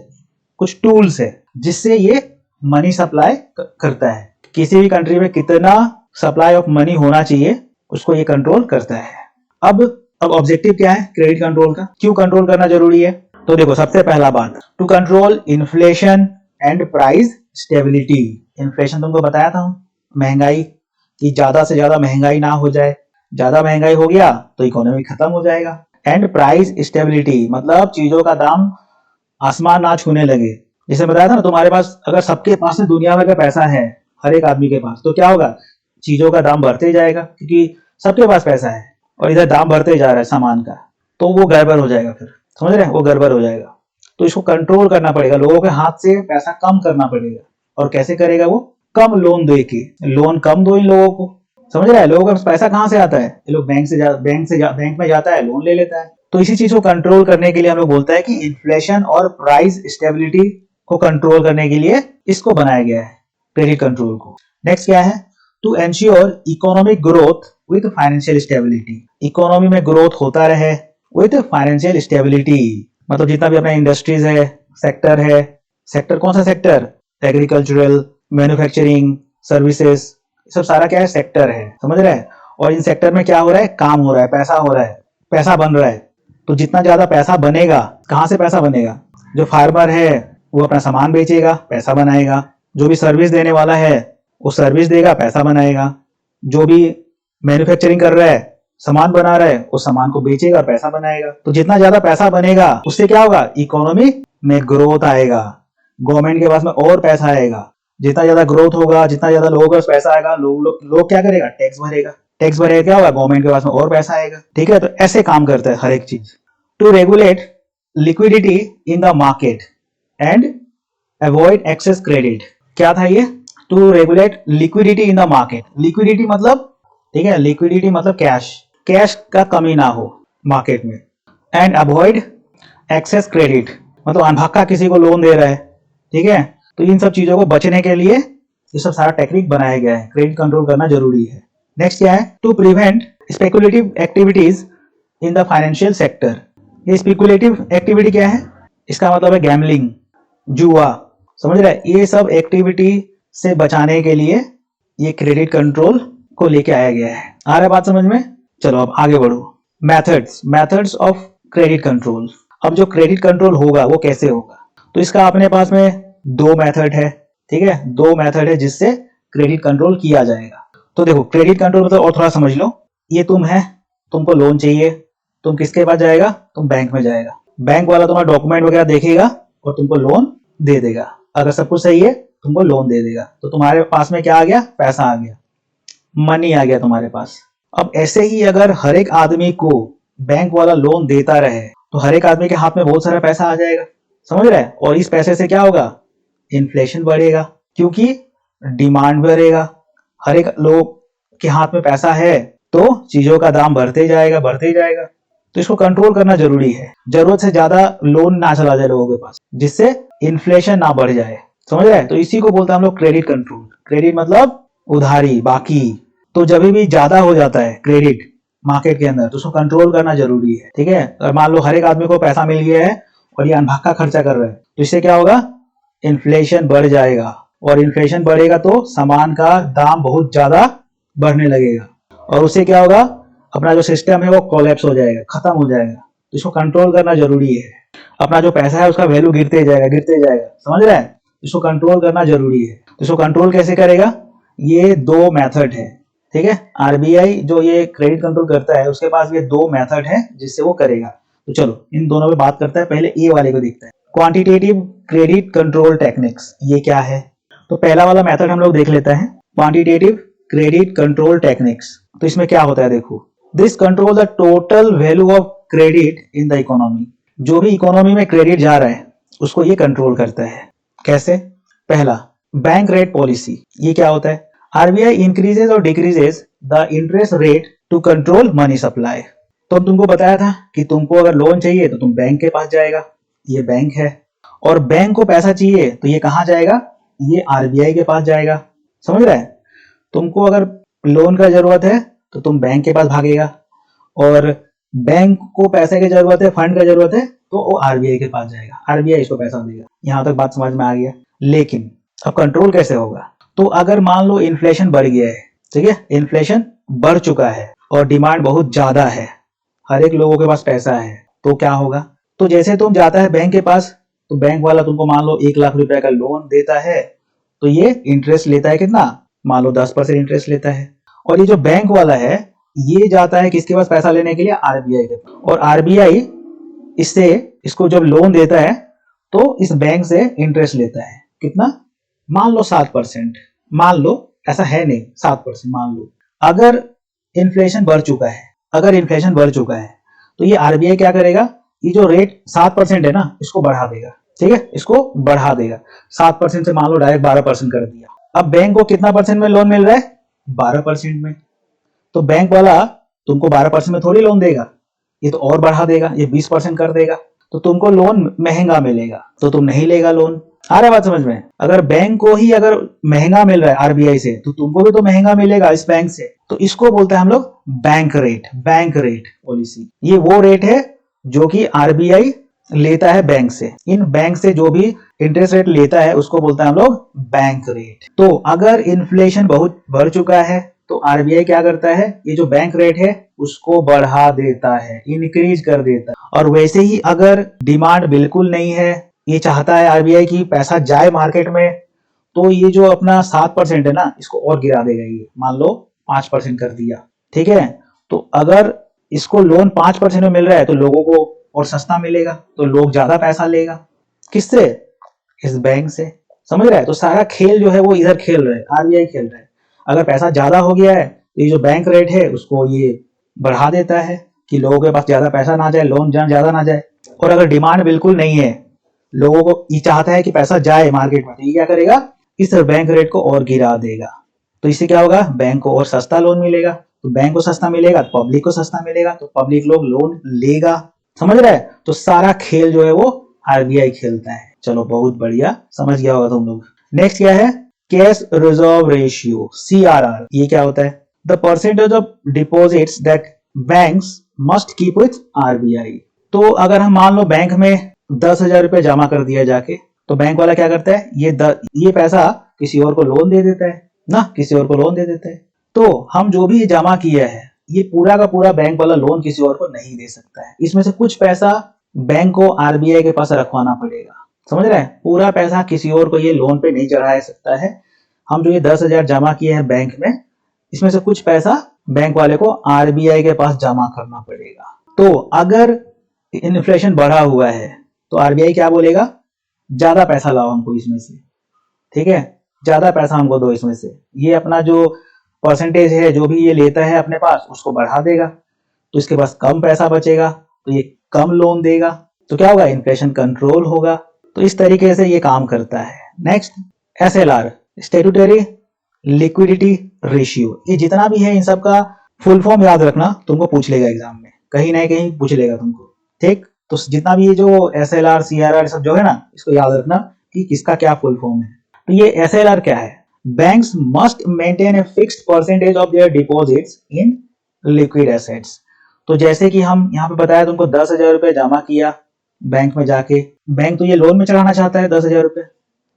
कुछ टूल्स है जिससे ये मनी सप्लाई करता है। किसी भी कंट्री में कितना सप्लाई ऑफ मनी होना चाहिए, उसको ये कंट्रोल करता है। अब ऑब्जेक्टिव क्या है क्रेडिट कंट्रोल का, क्यों कंट्रोल करना जरूरी है? तो देखो, सबसे पहला बात, to control inflation and price stability. Inflation तुमको बताया था, महंगाई की ज्यादा से ज्यादा महंगाई ना हो जाए, ज्यादा महंगाई हो गया तो इकोनॉमी खत्म हो जाएगा। एंड प्राइस स्टेबिलिटी मतलब चीजों का दाम आसमान ना छूने लगे। जैसे बताया था ना, तुम्हारे पास अगर सबके पास में दुनिया भर का पैसा है, हर एक आदमी के पास, तो क्या होगा, चीजों का दाम बढ़ते जाएगा, क्योंकि सबके पास पैसा है और इधर दाम बढ़ते जा रहा है सामान का, तो वो गड़बड़ हो जाएगा। फिर समझ रहे हैं, वो गड़बड़ हो जाएगा। तो इसको कंट्रोल करना पड़ेगा, लोगों के हाथ से पैसा कम करना पड़ेगा। और कैसे करेगा वो? कम लोन दे के, लोन कम दो इन लोगों को। समझ रहा है, लोगों का पैसा कहाँ से आता है? ये लोग बैंक में जाता है, लोन ले लेता है। तो इसी चीज को कंट्रोल करने के लिए हम लोग बोलता है कि इन्फ्लेशन और प्राइस स्टेबिलिटी को कंट्रोल करने के लिए इसको बनाया गया है, क्रेडिट कंट्रोल को। नेक्स्ट क्या है? To ensure economic growth with financial stability. Economy में ग्रोथ होता रहे विद फाइनेंशियल स्टेबिलिटी, मतलब जितना भी अपना इंडस्ट्रीज है, सेक्टर है, सेक्टर कौन सा सेक्टर? एग्रीकल्चरल, मैन्युफैक्चरिंग, सर्विसेज, सब सारा क्या है? सेक्टर है। समझ रहे हैं? और इन सेक्टर में क्या हो रहा है? काम हो रहा है, पैसा हो रहा है, पैसा बन रहा है। तो जितना ज्यादा पैसा बनेगा, कहाँ से पैसा बनेगा? जो फार्मर है वो अपना सामान बेचेगा, पैसा बनाएगा। जो भी सर्विस देने वाला है वो सर्विस देगा, पैसा बनाएगा। जो भी मैन्युफैक्चरिंग कर रहा है, सामान बना रहा है, उस सामान को बेचेगा और पैसा बनाएगा। तो जितना ज्यादा पैसा बनेगा उससे क्या होगा? इकोनॉमी में ग्रोथ आएगा, गवर्नमेंट के पास में और पैसा आएगा। जितना ज्यादा ग्रोथ होगा, जितना ज्यादा लोगों के पास पैसा आएगा, लोग क्या करेगा? टैक्स भरेगा। टैक्स भरेगा, क्या होगा? गवर्नमेंट के पास में और पैसा आएगा। ठीक है, तो ऐसे काम करता है हर एक चीज। To regulate liquidity in the market and avoid excess credit. क्या था ये? To regulate liquidity in the market. Liquidity मतलब, ठीक है, लिक्विडिटी मतलब कैश, कैश का कमी ना हो मार्केट में। एंड अवॉइड एक्सेस क्रेडिट मतलब अनभक्का किसी को लोन दे रहा है। ठीक है, तो इन सब चीजों को बचने के लिए ये सब सारा टेक्निक बनाया गया है, क्रेडिट कंट्रोल करना जरूरी है। नेक्स्ट क्या है? To prevent speculative activities in the financial sector. ये स्पेकुलेटिव एक्टिविटी क्या है? इसका मतलब है गैम्बलिंग, जुआ। समझ रहे हैं? ये सब एक्टिविटी से बचाने के लिए ये क्रेडिट कंट्रोल को लेके आया गया है। आ रहा है बात समझ में? चलो अब आगे बढ़ो। Methods of credit control. अब जो क्रेडिट कंट्रोल होगा वो कैसे होगा? तो इसका अपने पास में दो मेथड है। ठीक है, दो मेथड है जिससे क्रेडिट कंट्रोल किया जाएगा। तो देखो, क्रेडिट कंट्रोल मतलब और थोड़ा समझ लो। ये तुम है, तुमको लोन चाहिए, तुम किसके पास जाएगा? तुम बैंक में जाएगा। बैंक वाला तुम्हारा डॉक्यूमेंट वगैरह देखेगा और तुमको लोन दे देगा। अगर सब कुछ सही है तुमको लोन दे देगा। तो तुम्हारे पास में क्या आ गया? पैसा आ गया, मनी आ गया तुम्हारे पास। अब ऐसे ही अगर हर एक आदमी को बैंक वाला लोन देता रहे तो हर एक आदमी के हाथ में बहुत सारा पैसा आ जाएगा। समझ रहे हैं? और इस पैसे से क्या होगा? इन्फ्लेशन बढ़ेगा, क्योंकि डिमांड बढ़ेगा। हर एक लोग के हाथ में पैसा है तो चीजों का दाम बढ़ते जाएगा, बढ़ते जाएगा। तो इसको कंट्रोल करना जरूरी है। जरूरत से ज्यादा लोन ना चला जाए लोगों के पास, जिससे इन्फ्लेशन ना बढ़ जाए। समझ रहे हैं? तो इसी को बोलते हैं हम लोग क्रेडिट कंट्रोल। क्रेडिट मतलब उधारी, बाकी। तो जब भी ज्यादा हो जाता है क्रेडिट मार्केट के अंदर तो उसको कंट्रोल करना जरूरी है। ठीक है, और मान लो हर एक आदमी को पैसा मिल गया है और ये अनभाका खर्चा कर रहा है, तो इससे क्या होगा? इन्फ्लेशन बढ़ जाएगा, और इन्फ्लेशन बढ़ेगा तो सामान का दाम बहुत ज्यादा बढ़ने लगेगा, और उससे क्या होगा? अपना जो सिस्टम है वो कोलैप्स हो जाएगा, खत्म हो जाएगा। तो इसको कंट्रोल करना जरूरी है। अपना जो पैसा है उसका वैल्यू गिरते जाएगा, गिरते जाएगा। समझ रहे हैं? इसको कंट्रोल करना जरूरी है। तो इसको कंट्रोल कैसे करेगा? ये दो मेथड है। ठीक है, आरबीआई जो ये क्रेडिट कंट्रोल करता है उसके पास ये दो मेथड है जिससे वो करेगा। तो चलो इन दोनों पे बात करते हैं। पहले ए वाले को देखते हैं, क्वांटिटेटिव क्रेडिट कंट्रोल टेक्निक्स। ये क्या है? तो पहला वाला मेथड हम लोग देख लेते हैं, क्वांटिटेटिव क्रेडिट कंट्रोल टेक्निक्स। तो इसमें क्या होता है देखो, this control the total value of credit in the economy. जो भी इकोनॉमी में क्रेडिट जा रहा है उसको ये कंट्रोल करता है। कैसे? पहला, बैंक रेट पॉलिसी। ये क्या होता है? आरबीआई इंक्रीजेज और decreases the interest rate to control money supply. तो तुमको बताया था कि तुमको अगर लोन चाहिए तो तुम बैंक के पास जाएगा, ये बैंक है, और बैंक को पैसा चाहिए तो ये कहाँ जाएगा? ये आरबीआई के पास जाएगा। समझ रहे हैं? तुमको अगर लोन का जरूरत है तो तुम बैंक के पास भागेगा, और बैंक को पैसे की जरूरत है, फंड का जरूरत है तो वो आरबीआई के पास जाएगा, आरबीआई इसको पैसा देगा। यहां तक बात समझ में आ गया। लेकिन अब कंट्रोल कैसे होगा? तो अगर मान लो इन्फ्लेशन बढ़ गया है, ठीक है, इन्फ्लेशन बढ़ चुका है और डिमांड बहुत ज्यादा है, हर एक लोगों के पास पैसा है, तो क्या होगा? तो जैसे तुम जाता है बैंक के पास, तो बैंक वाला तुमको मान लो 1 लाख रुपए का लोन देता है, तो ये इंटरेस्ट लेता है कितना? मान लो 10% इंटरेस्ट लेता है। और ये जो बैंक वाला है, ये जाता है किसके पास पैसा लेने के लिए? आरबीआई के पास। और आरबीआई इससे इसको जब लोन देता है तो इस बैंक से इंटरेस्ट लेता है कितना? मान लो 7%, मान लो, ऐसा है नहीं, 7% मान लो। अगर इन्फ्लेशन बढ़ चुका है, अगर इन्फ्लेशन बढ़ चुका है, तो ये आरबीआई क्या करेगा? ये जो रेट 7% है ना, इसको बढ़ा देगा, ठीक है, इसको बढ़ा देगा। 7% से मान लो डायरेक्ट 12% कर दिया। अब बैंक को कितना परसेंट में लोन मिल रहा है? 12% में। तो बैंक वाला तुमको 12% में थोड़ी लोन देगा, ये तो और बढ़ा देगा, ये 20% कर देगा, तो तुमको लोन महंगा मिलेगा, तो तुम नहीं लेगा लोन। आ रहा है बात समझ में? अगर बैंक को ही अगर महंगा मिल रहा है आरबीआई से, तो तुमको भी तो महंगा मिलेगा इस बैंक से। तो इसको बोलते हैं हम लोग बैंक रेट पॉलिसी। ये वो रेट है जो कि आरबीआई लेता है बैंक से। इन बैंक से जो भी इंटरेस्ट रेट लेता है उसको बोलते हैं हम लोग बैंक रेट। तो अगर इन्फ्लेशन बहुत बढ़ चुका है तो आरबीआई क्या करता है? ये जो बैंक रेट है उसको बढ़ा देता है, इंक्रीज कर देता है। और वैसे ही अगर डिमांड बिल्कुल नहीं है, ये चाहता है आरबीआई की पैसा जाए मार्केट में, तो ये जो अपना 7% है ना, इसको और गिरा देगा, ये मान लो 5% कर दिया, ठीक है। तो अगर इसको लोन 5% में मिल रहा है तो लोगों को और सस्ता मिलेगा, तो लोग ज्यादा पैसा लेगा, किससे? इस बैंक से। समझ रहा है? तो सारा खेल जो है वो इधर खेल रहा है, आरबीआई खेल रहा है। अगर पैसा ज्यादा हो गया है तो ये जो बैंक रेट है उसको ये बढ़ा देता है कि लोगों के पास ज्यादा पैसा ना जाए, लोन ज्यादा ना जाए। और अगर डिमांड बिल्कुल नहीं है, लोगों को ये चाहता है कि पैसा जाए मार्केट में, तो ये क्या करेगा? इस बैंक रेट को और गिरा देगा। तो इससे क्या होगा? बैंक को और सस्ता लोन मिलेगा। तो बैंक को सस्ता मिलेगा तो पब्लिक को सस्ता मिलेगा, तो पब्लिक लोग लोन लेगा। समझ रहा है? तो सारा खेल जो है वो आरबीआई खेलता है। चलो बहुत बढ़िया, समझ गया होगा तुम लोग। नेक्स्ट क्या है? Cash reserve ratio, CRR. ये क्या होता है? The percentage of deposits that banks must keep with RBI. तो अगर हम मान लो बैंक में 10,000 रुपए जमा कर दिया जाके, तो बैंक वाला क्या करता है? ये पैसा किसी और को लोन दे देता है ना, किसी और को लोन दे देता है। तो हम जो भी जमा किया है, ये पूरा का पूरा बैंक वाला लोन किसी और को नहीं दे सकता है। इसमें से कुछ पैसा बैंक को आरबीआई के पास रखवाना पड़ेगा। समझ रहे हैं? पूरा पैसा किसी और को ये लोन पे नहीं चढ़ा सकता है। हम जो ये 10,000 जमा किए हैं बैंक में, इसमें से कुछ पैसा बैंक वाले को आरबीआई के पास जमा करना पड़ेगा। तो अगर इन्फ्लेशन बढ़ा हुआ है तो आरबीआई क्या बोलेगा? ज्यादा पैसा लाओ हमको इसमें से, ठीक है, ज्यादा पैसा हमको दो इसमें से। ये अपना जो परसेंटेज है जो भी ये लेता है अपने पास, उसको बढ़ा देगा, तो इसके पास कम पैसा बचेगा, तो ये कम लोन देगा। तो क्या होगा? इन्फ्लेशन कंट्रोल होगा। तो इस तरीके से ये काम करता है। Next, SLR, statutory liquidity ratio. ये जितना भी है इन सब का फुल फॉर्म याद रखना, तुमको पूछ लेगा एग्जाम में, कहीं ना कहीं पूछ लेगा तुमको, ठीक। तो जितना भी ये जो एसएलआर सीआरआर सब जो है ना, इसको याद रखना कि किसका क्या फुल फॉर्म है। तो ये एसएलआर क्या है? Banks must maintain a fixed percentage of their deposits in liquid assets. तो जैसे कि हम यहाँ पे बताया तुमको, 10,000 रुपए जमा किया बैंक में जाके, बैंक तो ये लोन में चढ़ाना चाहता है 10,000 रुपए,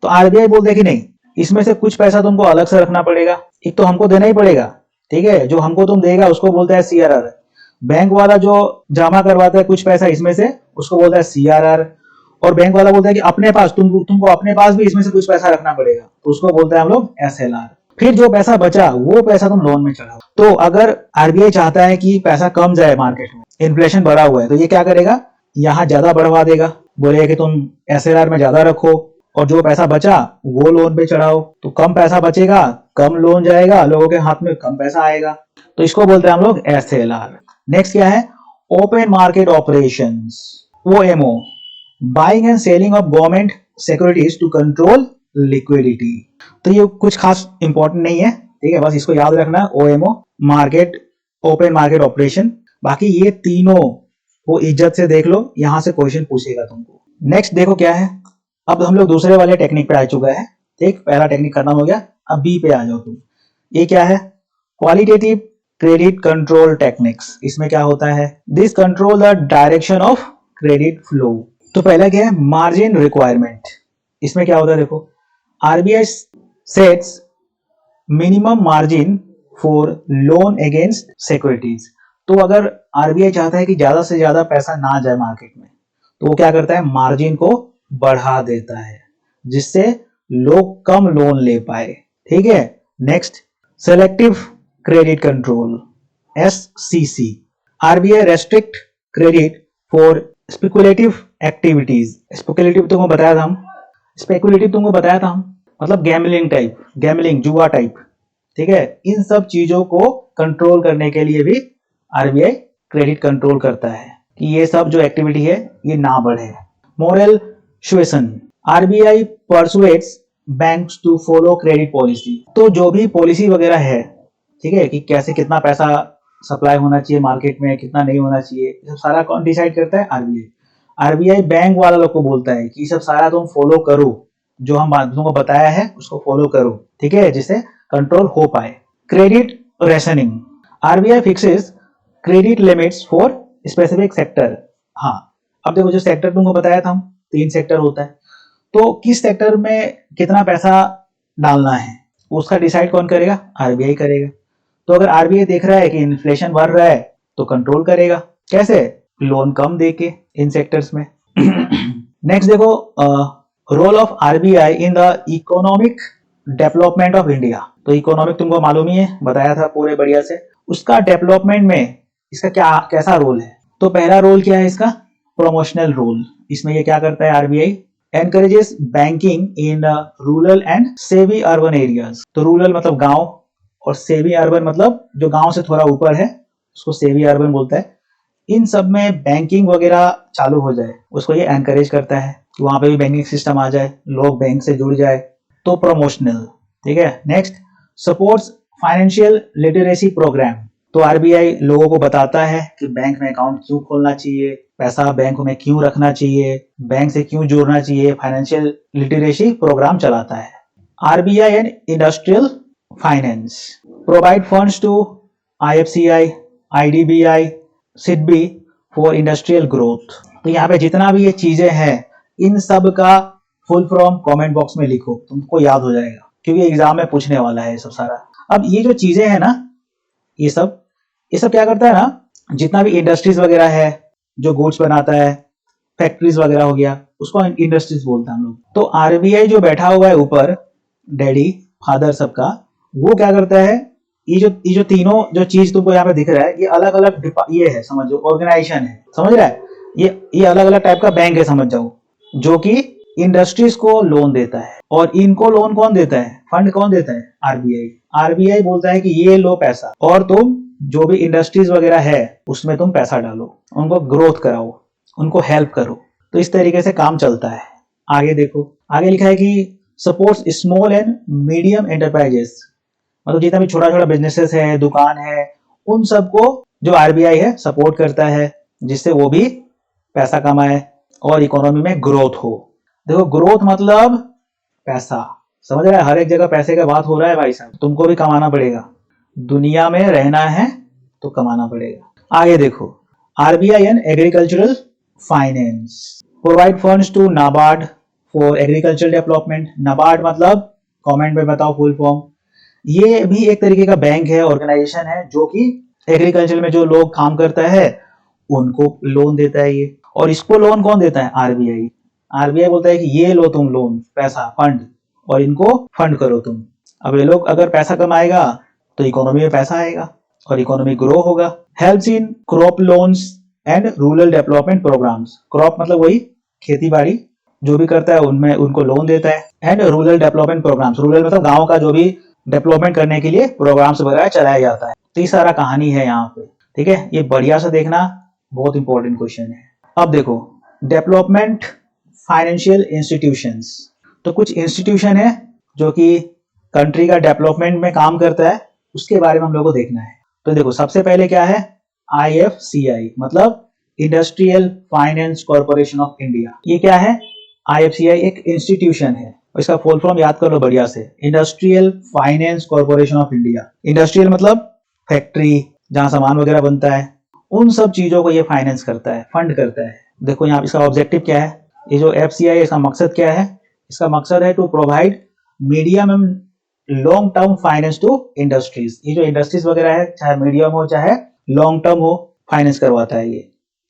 तो आरबीआई बोलते कि नहीं, इसमें से कुछ पैसा तुमको अलग से रखना पड़ेगा, एक तो हमको देना ही पड़ेगा, ठीक है, जो हमको तुम देगा उसको बोलता है सीआरआर। बैंक वाला जो जमा करवाता है कुछ पैसा इसमें से, उसको बोलता है सीआरआर। और बैंक वाला बोलता है कि अपने पास तुमको अपने पास भी इसमें से कुछ पैसा रखना पड़ेगा, तो उसको बोलते हैं हम लोग एसएलआर। फिर जो पैसा बचा वो पैसा तुम लोन में चढ़ाओ। तो अगर आरबीआई चाहता है कि पैसा कम जाए मार्केट में, इन्फ्लेशन बढ़ा हुआ है, तो ये क्या करेगा? यहाँ ज्यादा बढ़वा देगा, बोलेगा कि तुम एसएलआर में ज्यादा रखो और जो पैसा बचा वो लोन पे चढ़ाओ। तो कम पैसा बचेगा, कम लोन जाएगा, लोगों के हाथ में कम पैसा आएगा, तो इसको बोलते हैं हम लोग एसएलआर। नेक्स्ट क्या है? Open market operations, OMO, buying and selling of government securities to control liquidity. तो ये कुछ खास इंपॉर्टेंट नहीं है, ठीक है, बस इसको याद रखना, OMO, market, open market operation. बाकी ये तीनों वो इज्जत से देख लो, यहां से क्वेश्चन पूछेगा तुमको। नेक्स्ट देखो क्या है, अब हम लोग दूसरे वाले टेक्निक पे आ चुका है, ठीक, पहला टेक्निक खत्म हो गया, अब बी पे आ जाओ तुम। ये क्या है? Qualitative credit control techniques. इसमें क्या होता है? This control the direction of credit flow. तो पहला क्या है? Margin requirement. इसमें क्या होता है देखो, RBI sets minimum margin for loan against securities. तो अगर आरबीआई चाहता है कि ज्यादा से ज्यादा पैसा ना जाए मार्केट में, तो वो क्या करता है, मार्जिन को बढ़ा देता है, जिससे लोग कम लोन ले पाए। ठीक है। Next, selective credit control, SCC. RBI restrict credit for speculative activities. Speculative तुमको बताया था हम, मतलब गैमलिंग टाइप, गैमलिंग जुआ टाइप। ठीक है। इन सब चीजों को कंट्रोल करने के लिए भी आरबीआई क्रेडिट कंट्रोल करता है कि ये सब जो एक्टिविटी है ये ना बढ़े। Moral suasion, RBI persuades banks to follow credit policy. तो जो भी पॉलिसी वगैरह है, ठीक है, कि कैसे कितना पैसा सप्लाई होना चाहिए मार्केट में, कितना नहीं होना चाहिए, ये सब सारा कौन डिसाइड करता है, आरबीआई। आरबीआई बैंक वाला लोग को बोलता है कि सब सारा तुम फॉलो करो, जो हम तुमको बताया है उसको फॉलो करो, ठीक है, जिससे कंट्रोल हो पाए। Credit rationing, RBI fixes credit limits for specific sector. हाँ, अब देखो जो सेक्टर तुमको बताया था हम, 3 सेक्टर होता है, तो किस सेक्टर में कितना पैसा डालना है उसका डिसाइड कौन करेगा, आरबीआई करेगा। तो अगर आरबीआई देख रहा है कि इन्फ्लेशन बढ़ रहा है तो कंट्रोल करेगा, कैसे, लोन कम देके इन सेक्टर्स में। नेक्स्ट देखो, role of RBI in the economic development of India. तो इकोनॉमिक तुमको मालूम ही है, बताया था पूरे बढ़िया से। उसका डेवलपमेंट में इसका क्या कैसा रोल है, तो पहला रोल क्या है इसका, प्रमोशनल रोल। इसमें ये क्या करता है RBI, encourages banking in rural and semi urban areas. तो रूरल मतलब गांव, और सेमी अर्बन मतलब जो गांव से थोड़ा ऊपर है उसको सेमी अर्बन बोलता है। इन सब में बैंकिंग वगैरह चालू हो जाए उसको ये एनकरेज करता है कि वहां पे भी बैंकिंग सिस्टम आ जाए, लोग बैंक से जुड़ जाए, तो प्रमोशनल। ठीक है। Next, supports financial literacy programme. तो आरबीआई लोगों को बताता है कि बैंक में अकाउंट क्यों खोलना चाहिए, पैसा बैंक में क्यों रखना चाहिए, बैंक से क्यों जोड़ना चाहिए, फाइनेंशियल लिटरेसी प्रोग्राम चलाता है। RBI and industrial finance, provide funds to IFCI, IDBI, SIDBI for industrial growth. तो यहाँ पे जितना भी ये चीजें हैं इन सब का फुल फॉर्म कमेंट बॉक्स में लिखो, तुमको याद हो जाएगा, क्योंकि एग्जाम में पूछने वाला है ये सब सारा। अब ये जो चीजें हैं ना, ये सब क्या करता है ना, जितना भी इंडस्ट्रीज वगैरह है, जो गुड्स बनाता है, फैक्ट्रीज वगैरह हो गया, उसको इंडस्ट्रीज बोलते हैं हम लोग। तो आरबीआई जो बैठा हुआ है ऊपर, डैडी फादर सबका, वो क्या करता है, ये जो तीनों जो चीज तुमको यहाँ पे दिख रहा है, ये अलग अलग ये है, समझो ऑर्गेनाइजेशन है, समझ रहा है, ये अलग अलग टाइप का बैंक है समझ जाओ, जो कि इंडस्ट्रीज को लोन देता है। और इनको लोन कौन देता है, फंड कौन देता है, आरबीआई। आरबीआई बोलता है कि ये लो पैसा, और तुम जो भी इंडस्ट्रीज वगैरह है उसमें तुम पैसा डालो, उनको ग्रोथ कराओ, उनको हेल्प करो। तो इस तरीके से काम चलता है। आगे देखो, आगे लिखा है कि supports small and medium enterprises, मतलब जितना भी छोटा छोटा बिजनेसेस है, दुकान है, उन सबको जो आरबीआई है सपोर्ट करता है, जिससे वो भी पैसा कमाए और इकोनॉमी में ग्रोथ हो। देखो ग्रोथ मतलब पैसा, समझ रहा है, हर एक जगह पैसे का बात हो रहा है भाई साहब, तुमको भी कमाना पड़ेगा, दुनिया में रहना है तो कमाना पड़ेगा। आगे देखो, RBI and agricultural finance, provide funds to NABARD for agricultural development. NABARD मतलब, कमेंट में बताओ फुल फॉर्म। ये भी एक तरीके का बैंक है, ऑर्गेनाइजेशन है, जो कि एग्रीकल्चर में जो लोग काम करता है उनको लोन देता है ये। और इसको लोन कौन देता है, आरबीआई। आरबीआई बोलता है कि ये लो तुम लोन, पैसा, फंड, और इनको फंड करो तुम। अब ये लोग अगर पैसा कमाएगा तो इकोनॉमी में पैसा आएगा और इकोनॉमी ग्रो होगा। Helps in crop loans and rural development programmes. Crop मतलब वही खेती बाड़ी जो भी करता है उनमें उनको लोन देता है। And rural development programmes, rural मतलब गांव का जो भी डेवलपमेंट करने के लिए प्रोग्राम्स वगैरह चलाया जाता है। तो ये सारा कहानी है यहाँ पे, ठीक है। ये बढ़िया से देखना, बहुत इंपॉर्टेंट क्वेश्चन है। अब देखो, डेवलपमेंट फाइनेंशियल इंस्टीट्यूशंस। तो कुछ इंस्टीट्यूशन है जो कि कंट्री का डेवलपमेंट में काम करता है, उसके बारे में हम लोग को देखना है। तो देखो सबसे पहले क्या है, आईएफसीआई मतलब industrial finance corporation of India. ये क्या है, आईएफसीआई एक इंस्टीट्यूशन है, इसका फुल फॉर्म याद कर लो बढ़िया से, industrial finance corporation of India. Industrial मतलब फैक्ट्री जहां सामान वगैरह बनता है, उन सब चीजों को ये फाइनेंस करता है, फंड करता है। देखो यहाँ इसका ऑब्जेक्टिव क्या है, ये जो एफसीआई इसका मकसद क्या है, इसका मकसद है to provide medium long term finance to industries. ये जो इंडस्ट्रीज वगैरह है, चाहे मीडियम हो चाहे लॉन्ग टर्म हो, फाइनेंस करवाता है ये।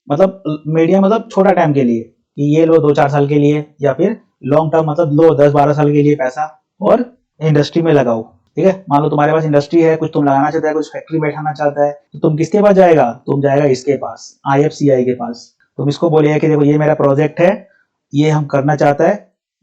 मतलब मीडियम मतलब छोटा टाइम के लिए कि ये लो 2-4 साल के लिए, या फिर लॉन्ग टर्म मतलब लो 10-12 साल के लिए पैसा और इंडस्ट्री में लगाओ। ठीक है, मान लो तुम्हारे पास इंडस्ट्री है, कुछ तुम लगाना चाहता है, कुछ फैक्ट्री बैठाना चाहता है, तो तुम किसके पास जाएगा? तुम जाएगा इसके पास, IFCI के पास। तुम इसको बोलेगा कि देखो ये मेरा प्रोजेक्ट है, ये हम करना चाहता है,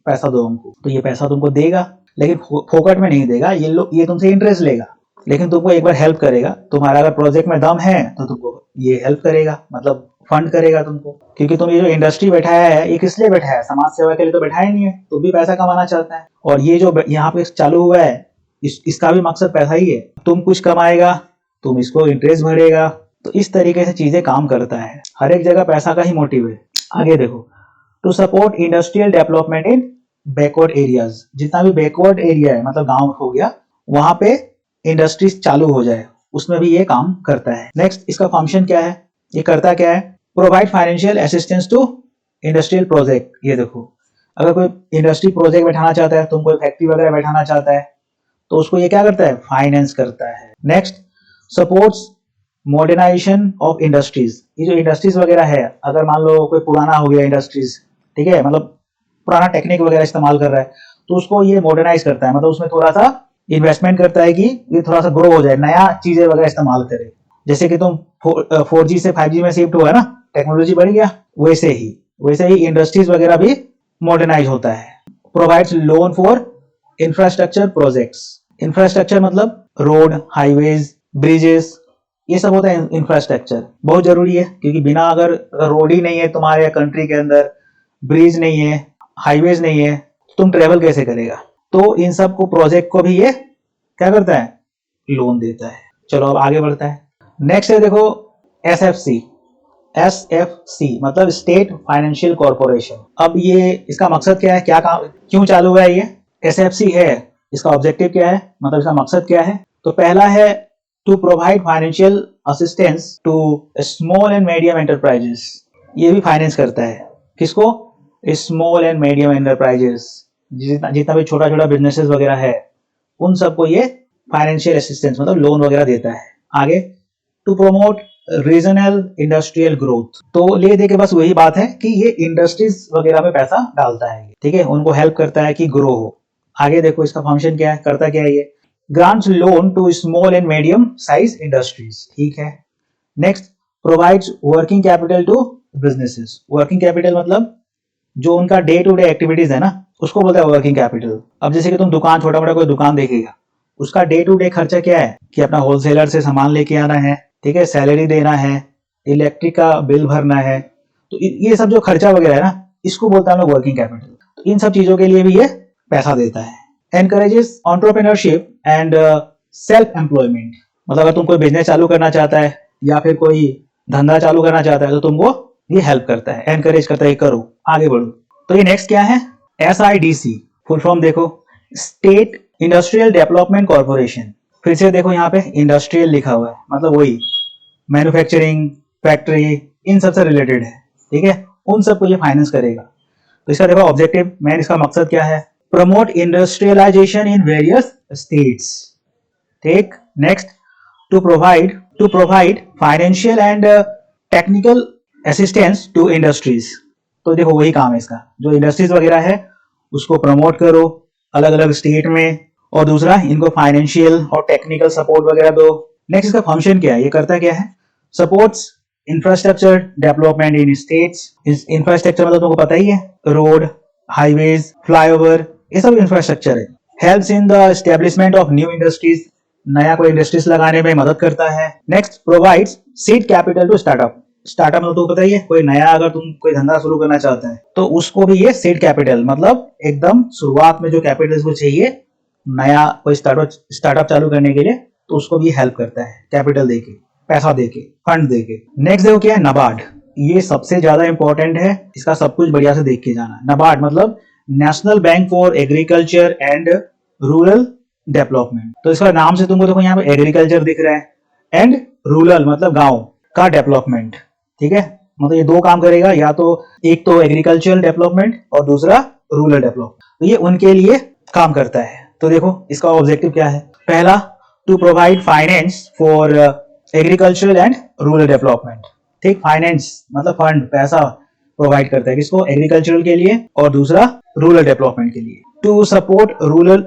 पैसा दो हमको। तो ये पैसा तुमको देगा, लेकिन फोकट में नहीं देगा, ये तुमसे इंटरेस्ट लेगा, लेकिन तुमको एक बार हेल्प करेगा। तुम्हारा अगर प्रोजेक्ट में दम है तो तुमको ये हेल्प करेगा, मतलब फंड करेगा तुमको। क्योंकि तुम ये जो इंडस्ट्री बैठाया है, ये किस लिए बैठाया है? समाज सेवा के लिए तो बैठाया नहीं है, तुम भी पैसा कमाना चाहता है। और ये जो यहाँ पे चालू हुआ है, इसका भी मकसद पैसा ही है। तुम कुछ कमाएगा, तुम इसको इंटरेस्ट भरेगा, तो इस तरीके से चीजें काम करता है। हर एक जगह पैसा का ही मोटिव है। आगे देखो, to support industrial development in backward areas. जितना भी बैकवर्ड एरिया है, मतलब गांव हो गया, वहां पे इंडस्ट्रीज चालू हो जाए, उसमें भी ये काम करता है। नेक्स्ट, इसका फंक्शन क्या है? ये करता क्या है? Provide financial assistance to industrial project. ये देखो, अगर कोई इंडस्ट्री प्रोजेक्ट बैठाना चाहता है, तुम कोई फैक्ट्री वगैरह बैठाना चाहता है, तो उसको ये क्या करता है? फाइनेंस करता है। Next, supports modernisation of industries. ये जो इंडस्ट्रीज वगैरह है, अगर मान लो कोई पुराना हो गया इंडस्ट्रीज, ठीक है, मतलब पुराना टेक्निक वगैरह इस्तेमाल कर रहा है, तो उसको ये मॉडर्नाइज करता है, मतलब उसमें थोड़ा सा इन्वेस्टमेंट करता है कि ये थोड़ा सा ग्रो हो जाए, नया चीजें वगैरह इस्तेमाल करे। जैसे कि तुम 4G से 5G में शिफ्ट हुआ ना, टेक्नोलॉजी बढ़ गया, वैसे ही इंडस्ट्रीज वगैरह भी मॉडर्नाइज होता है। Provides loan for infrastructure projects. Infrastructure मतलब रोड, हाईवेज, ब्रिजेस, ये सब होता है इंफ्रास्ट्रक्चर। बहुत जरूरी है, क्योंकि बिना अगर रोड ही नहीं है तुम्हारे कंट्री के अंदर, ब्रिज नहीं है, हाईवेज नहीं है, तो तुम ट्रेवल कैसे करेगा? तो इन सब को प्रोजेक्ट को भी ये क्या करता है? लोन देता है। चलो अब आगे बढ़ता है। नेक्स्ट है देखो, SFC। मतलब स्टेट फाइनेंशियल कॉर्पोरेशन। अब ये इसका मकसद क्या है, क्या काम, क्यों चालू हुआ है ये? SFC है, इसका ऑब्जेक्टिव क्या है, मतलब इसका मकसद क्या है? तो पहला है to provide financial assistance to small and medium enterprises. ये भी फाइनेंस करता है, किसको? Small and medium enterprises. जितना भी छोटा छोटा बिजनेसेस वगैरह है, उन सबको ये फाइनेंशियल असिस्टेंस मतलब लोन वगैरह देता है। आगे, to promote regional industrial growth. तो ले दे के बस वही बात है कि ये इंडस्ट्रीज वगैरह में पैसा डालता है, ठीक है, उनको हेल्प करता है कि ग्रो हो। आगे देखो, इसका फंक्शन क्या है, करता क्या है ये? Grants loan to small and medium size industries. ठीक है। Next, provides working capital to businesses. Working capital मतलब जो उनका डे टू डे एक्टिविटीज है ना, उसको बोलता है वर्किंग कैपिटल। अब जैसे कि तुम दुकान, छोटा मोटा कोई दुकान देखेगा, उसका डे टू डे खर्चा क्या है कि अपना होलसेलर से सामान लेके आना है, ठीक है, सैलरी देना है, इलेक्ट्रिक का बिल भरना है, तो ये सब जो खर्चा वगैरह है ना, इसको बोलता है वर्किंग कैपिटल। तो इन सब चीजों के लिए भी ये पैसा देता है। Encourages entrepreneurship and self employment. मतलब अगर तुम कोई बिजनेस चालू करना चाहता है या फिर कोई धंधा चालू करना चाहता है, तो तुमको ये हेल्प करता है, एनकरेज करता है, करो, आगे बढ़ो। तो ये नेक्स्ट क्या है? SIDC। फुल फॉर्म देखो, स्टेट इंडस्ट्रियल डेवलपमेंट कॉर्पोरेशन। फिर से देखो, यहाँ पे इंडस्ट्रियल लिखा हुआ है, मतलब वही मैन्युफैक्चरिंग, फैक्ट्री, इन सब से रिलेटेड है, ठीक है, उन सबको ये फाइनेंस करेगा। तो इसका देखो ऑब्जेक्टिव, मेन इसका मकसद क्या है? Promote industrialisation in various states. ठीक। Next, to provide financial and technical assistance to industries. तो देखो वही काम है इसका, जो इंडस्ट्रीज वगैरह है उसको प्रमोट करो अलग अलग स्टेट में, और दूसरा इनको फाइनेंशियल और टेक्निकल सपोर्ट वगैरह दो। नेक्स्ट, इसका फंक्शन क्या है, ये करता क्या है? Supports infrastructure development in states. Infrastructure मतलब तुमको पता ही है, रोड, हाईवेज, फ्लाईओवर, ये सब इंफ्रास्ट्रक्चर है। Helps in the establishment of new industries. नया कोई इंडस्ट्रीज लगाने में मदद करता है। Next, provides seed capital to startup. Startup में तो पता ही है, कोई नया अगर तुम कोई धंधा शुरू करना चाहता है, तो उसको भी ये सीड कैपिटल मतलब एकदम शुरुआत में जो कैपिटल को चाहिए नया कोई स्टार्टअप चालू करने के लिए, तो उसको भी हेल्प करता है कैपिटल देके, पैसा देके, फंड देके। नेक्स्ट देखो क्या है, नबार्ड। ये सबसे ज्यादा इंपॉर्टेंट है, इसका सब कुछ बढ़िया से देख के जाना। नबार्ड मतलब national bank for agriculture and rural development. तो इसका नाम से तुमको देखो यहाँ पे एग्रीकल्चर दिख रहा है, एंड रूरल मतलब गांव का डेवलपमेंट, ठीक है, मतलब ये दो काम करेगा, या तो एक तो एग्रीकल्चरल डेवलपमेंट और दूसरा रूरल डेवलपमेंट, तो ये उनके लिए काम करता है। तो देखो इसका ऑब्जेक्टिव क्या है। पहला, to provide finance for agricultural and rural development. ठीक, फाइनेंस मतलब फंड, पैसा प्रोवाइड करता है किसको, एग्रीकल्चरल के लिए, और दूसरा रूरल डेवलपमेंट के लिए। To support rural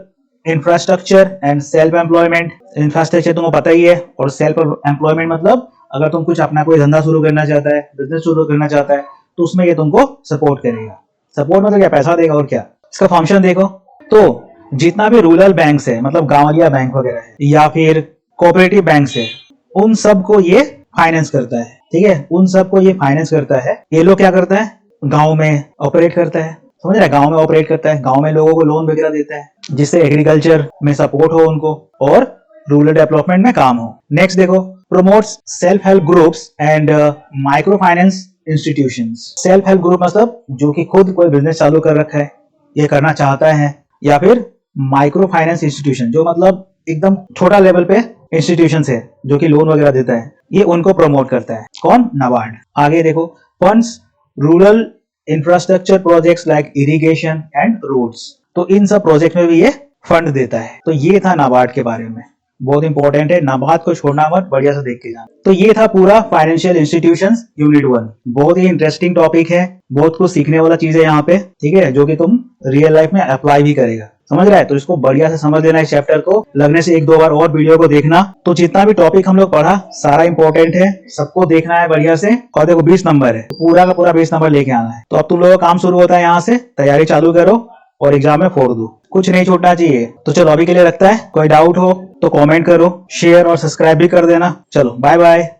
infrastructure and self employment. Infrastructure तुमको पता ही है, और सेल्फ एम्प्लॉयमेंट मतलब अगर तुम कुछ अपना कोई धंधा शुरू करना चाहता है, बिजनेस शुरू करना चाहता है, तो उसमें ये तुमको सपोर्ट करेगा। सपोर्ट मतलब क्या, पैसा देगा और क्या। इसका फंक्शन देखो, तो जितना भी रूरल बैंक है, मतलब गांवलिया बैंक वगैरह है, या फिर कोऑपरेटिव बैंक है, उन सबको ये फाइनेंस करता है। ठीक है, उन सबको ये फाइनेंस करता है। ये लोग क्या करता है, गांव में ऑपरेट करता है, समझ रहे, गांव में ऑपरेट करता है, गांव में लोगों को लोन वगैरह देता है, जिससे एग्रीकल्चर में सपोर्ट हो उनको और रूरल डेवलपमेंट में काम हो। नेक्स्ट देखो, promotes self help groups and micro finance institutions. Self help group मतलब जो कि खुद कोई बिजनेस चालू कर रखा है, ये करना चाहता है, या फिर माइक्रो फाइनेंस इंस्टीट्यूशन जो मतलब एकदम छोटा लेवल पे इंस्टीट्यूशन है जो कि लोन वगैरह देता है, ये उनको प्रमोट करता है। कौन, नाबार्ड। आगे देखो, funds rural infrastructure projects like irrigation and roads. तो इन सब प्रोजेक्ट में भी ये फंड देता है। तो ये था नाबार्ड के बारे में, बहुत इंपॉर्टेंट है, नाबार्ड को छोड़ना मत, बढ़िया से देख के जाना। तो ये था पूरा फाइनेंशियल इंस्टीट्यूशंस यूनिट 1। बहुत ही इंटरेस्टिंग टॉपिक है, बहुत कुछ सीखने वाला चीज है यहाँ पे, ठीक है, जो कि तुम रियल लाइफ में अप्लाई भी करेगा, समझ रहा है। तो इसको बढ़िया से समझ लेना, इस चैप्टर को लगने से 1-2 बार और वीडियो को देखना। तो जितना भी टॉपिक हम लोग पढ़ा सारा इंपॉर्टेंट है, सबको देखना है बढ़िया से। और देखो 20 नंबर है, तो पूरा का पूरा 20 नंबर लेके आना है। तो अब तुम लोगों का काम शुरू होता है, यहाँ से तैयारी चालू करो और एग्जाम में फोड़ दो, कुछ नहीं छूटना चाहिए। तो चलो अभी के लिए रखता है, कोई डाउट हो तो कमेंट करो, शेयर और सब्सक्राइब भी कर देना। चलो बाय बाय।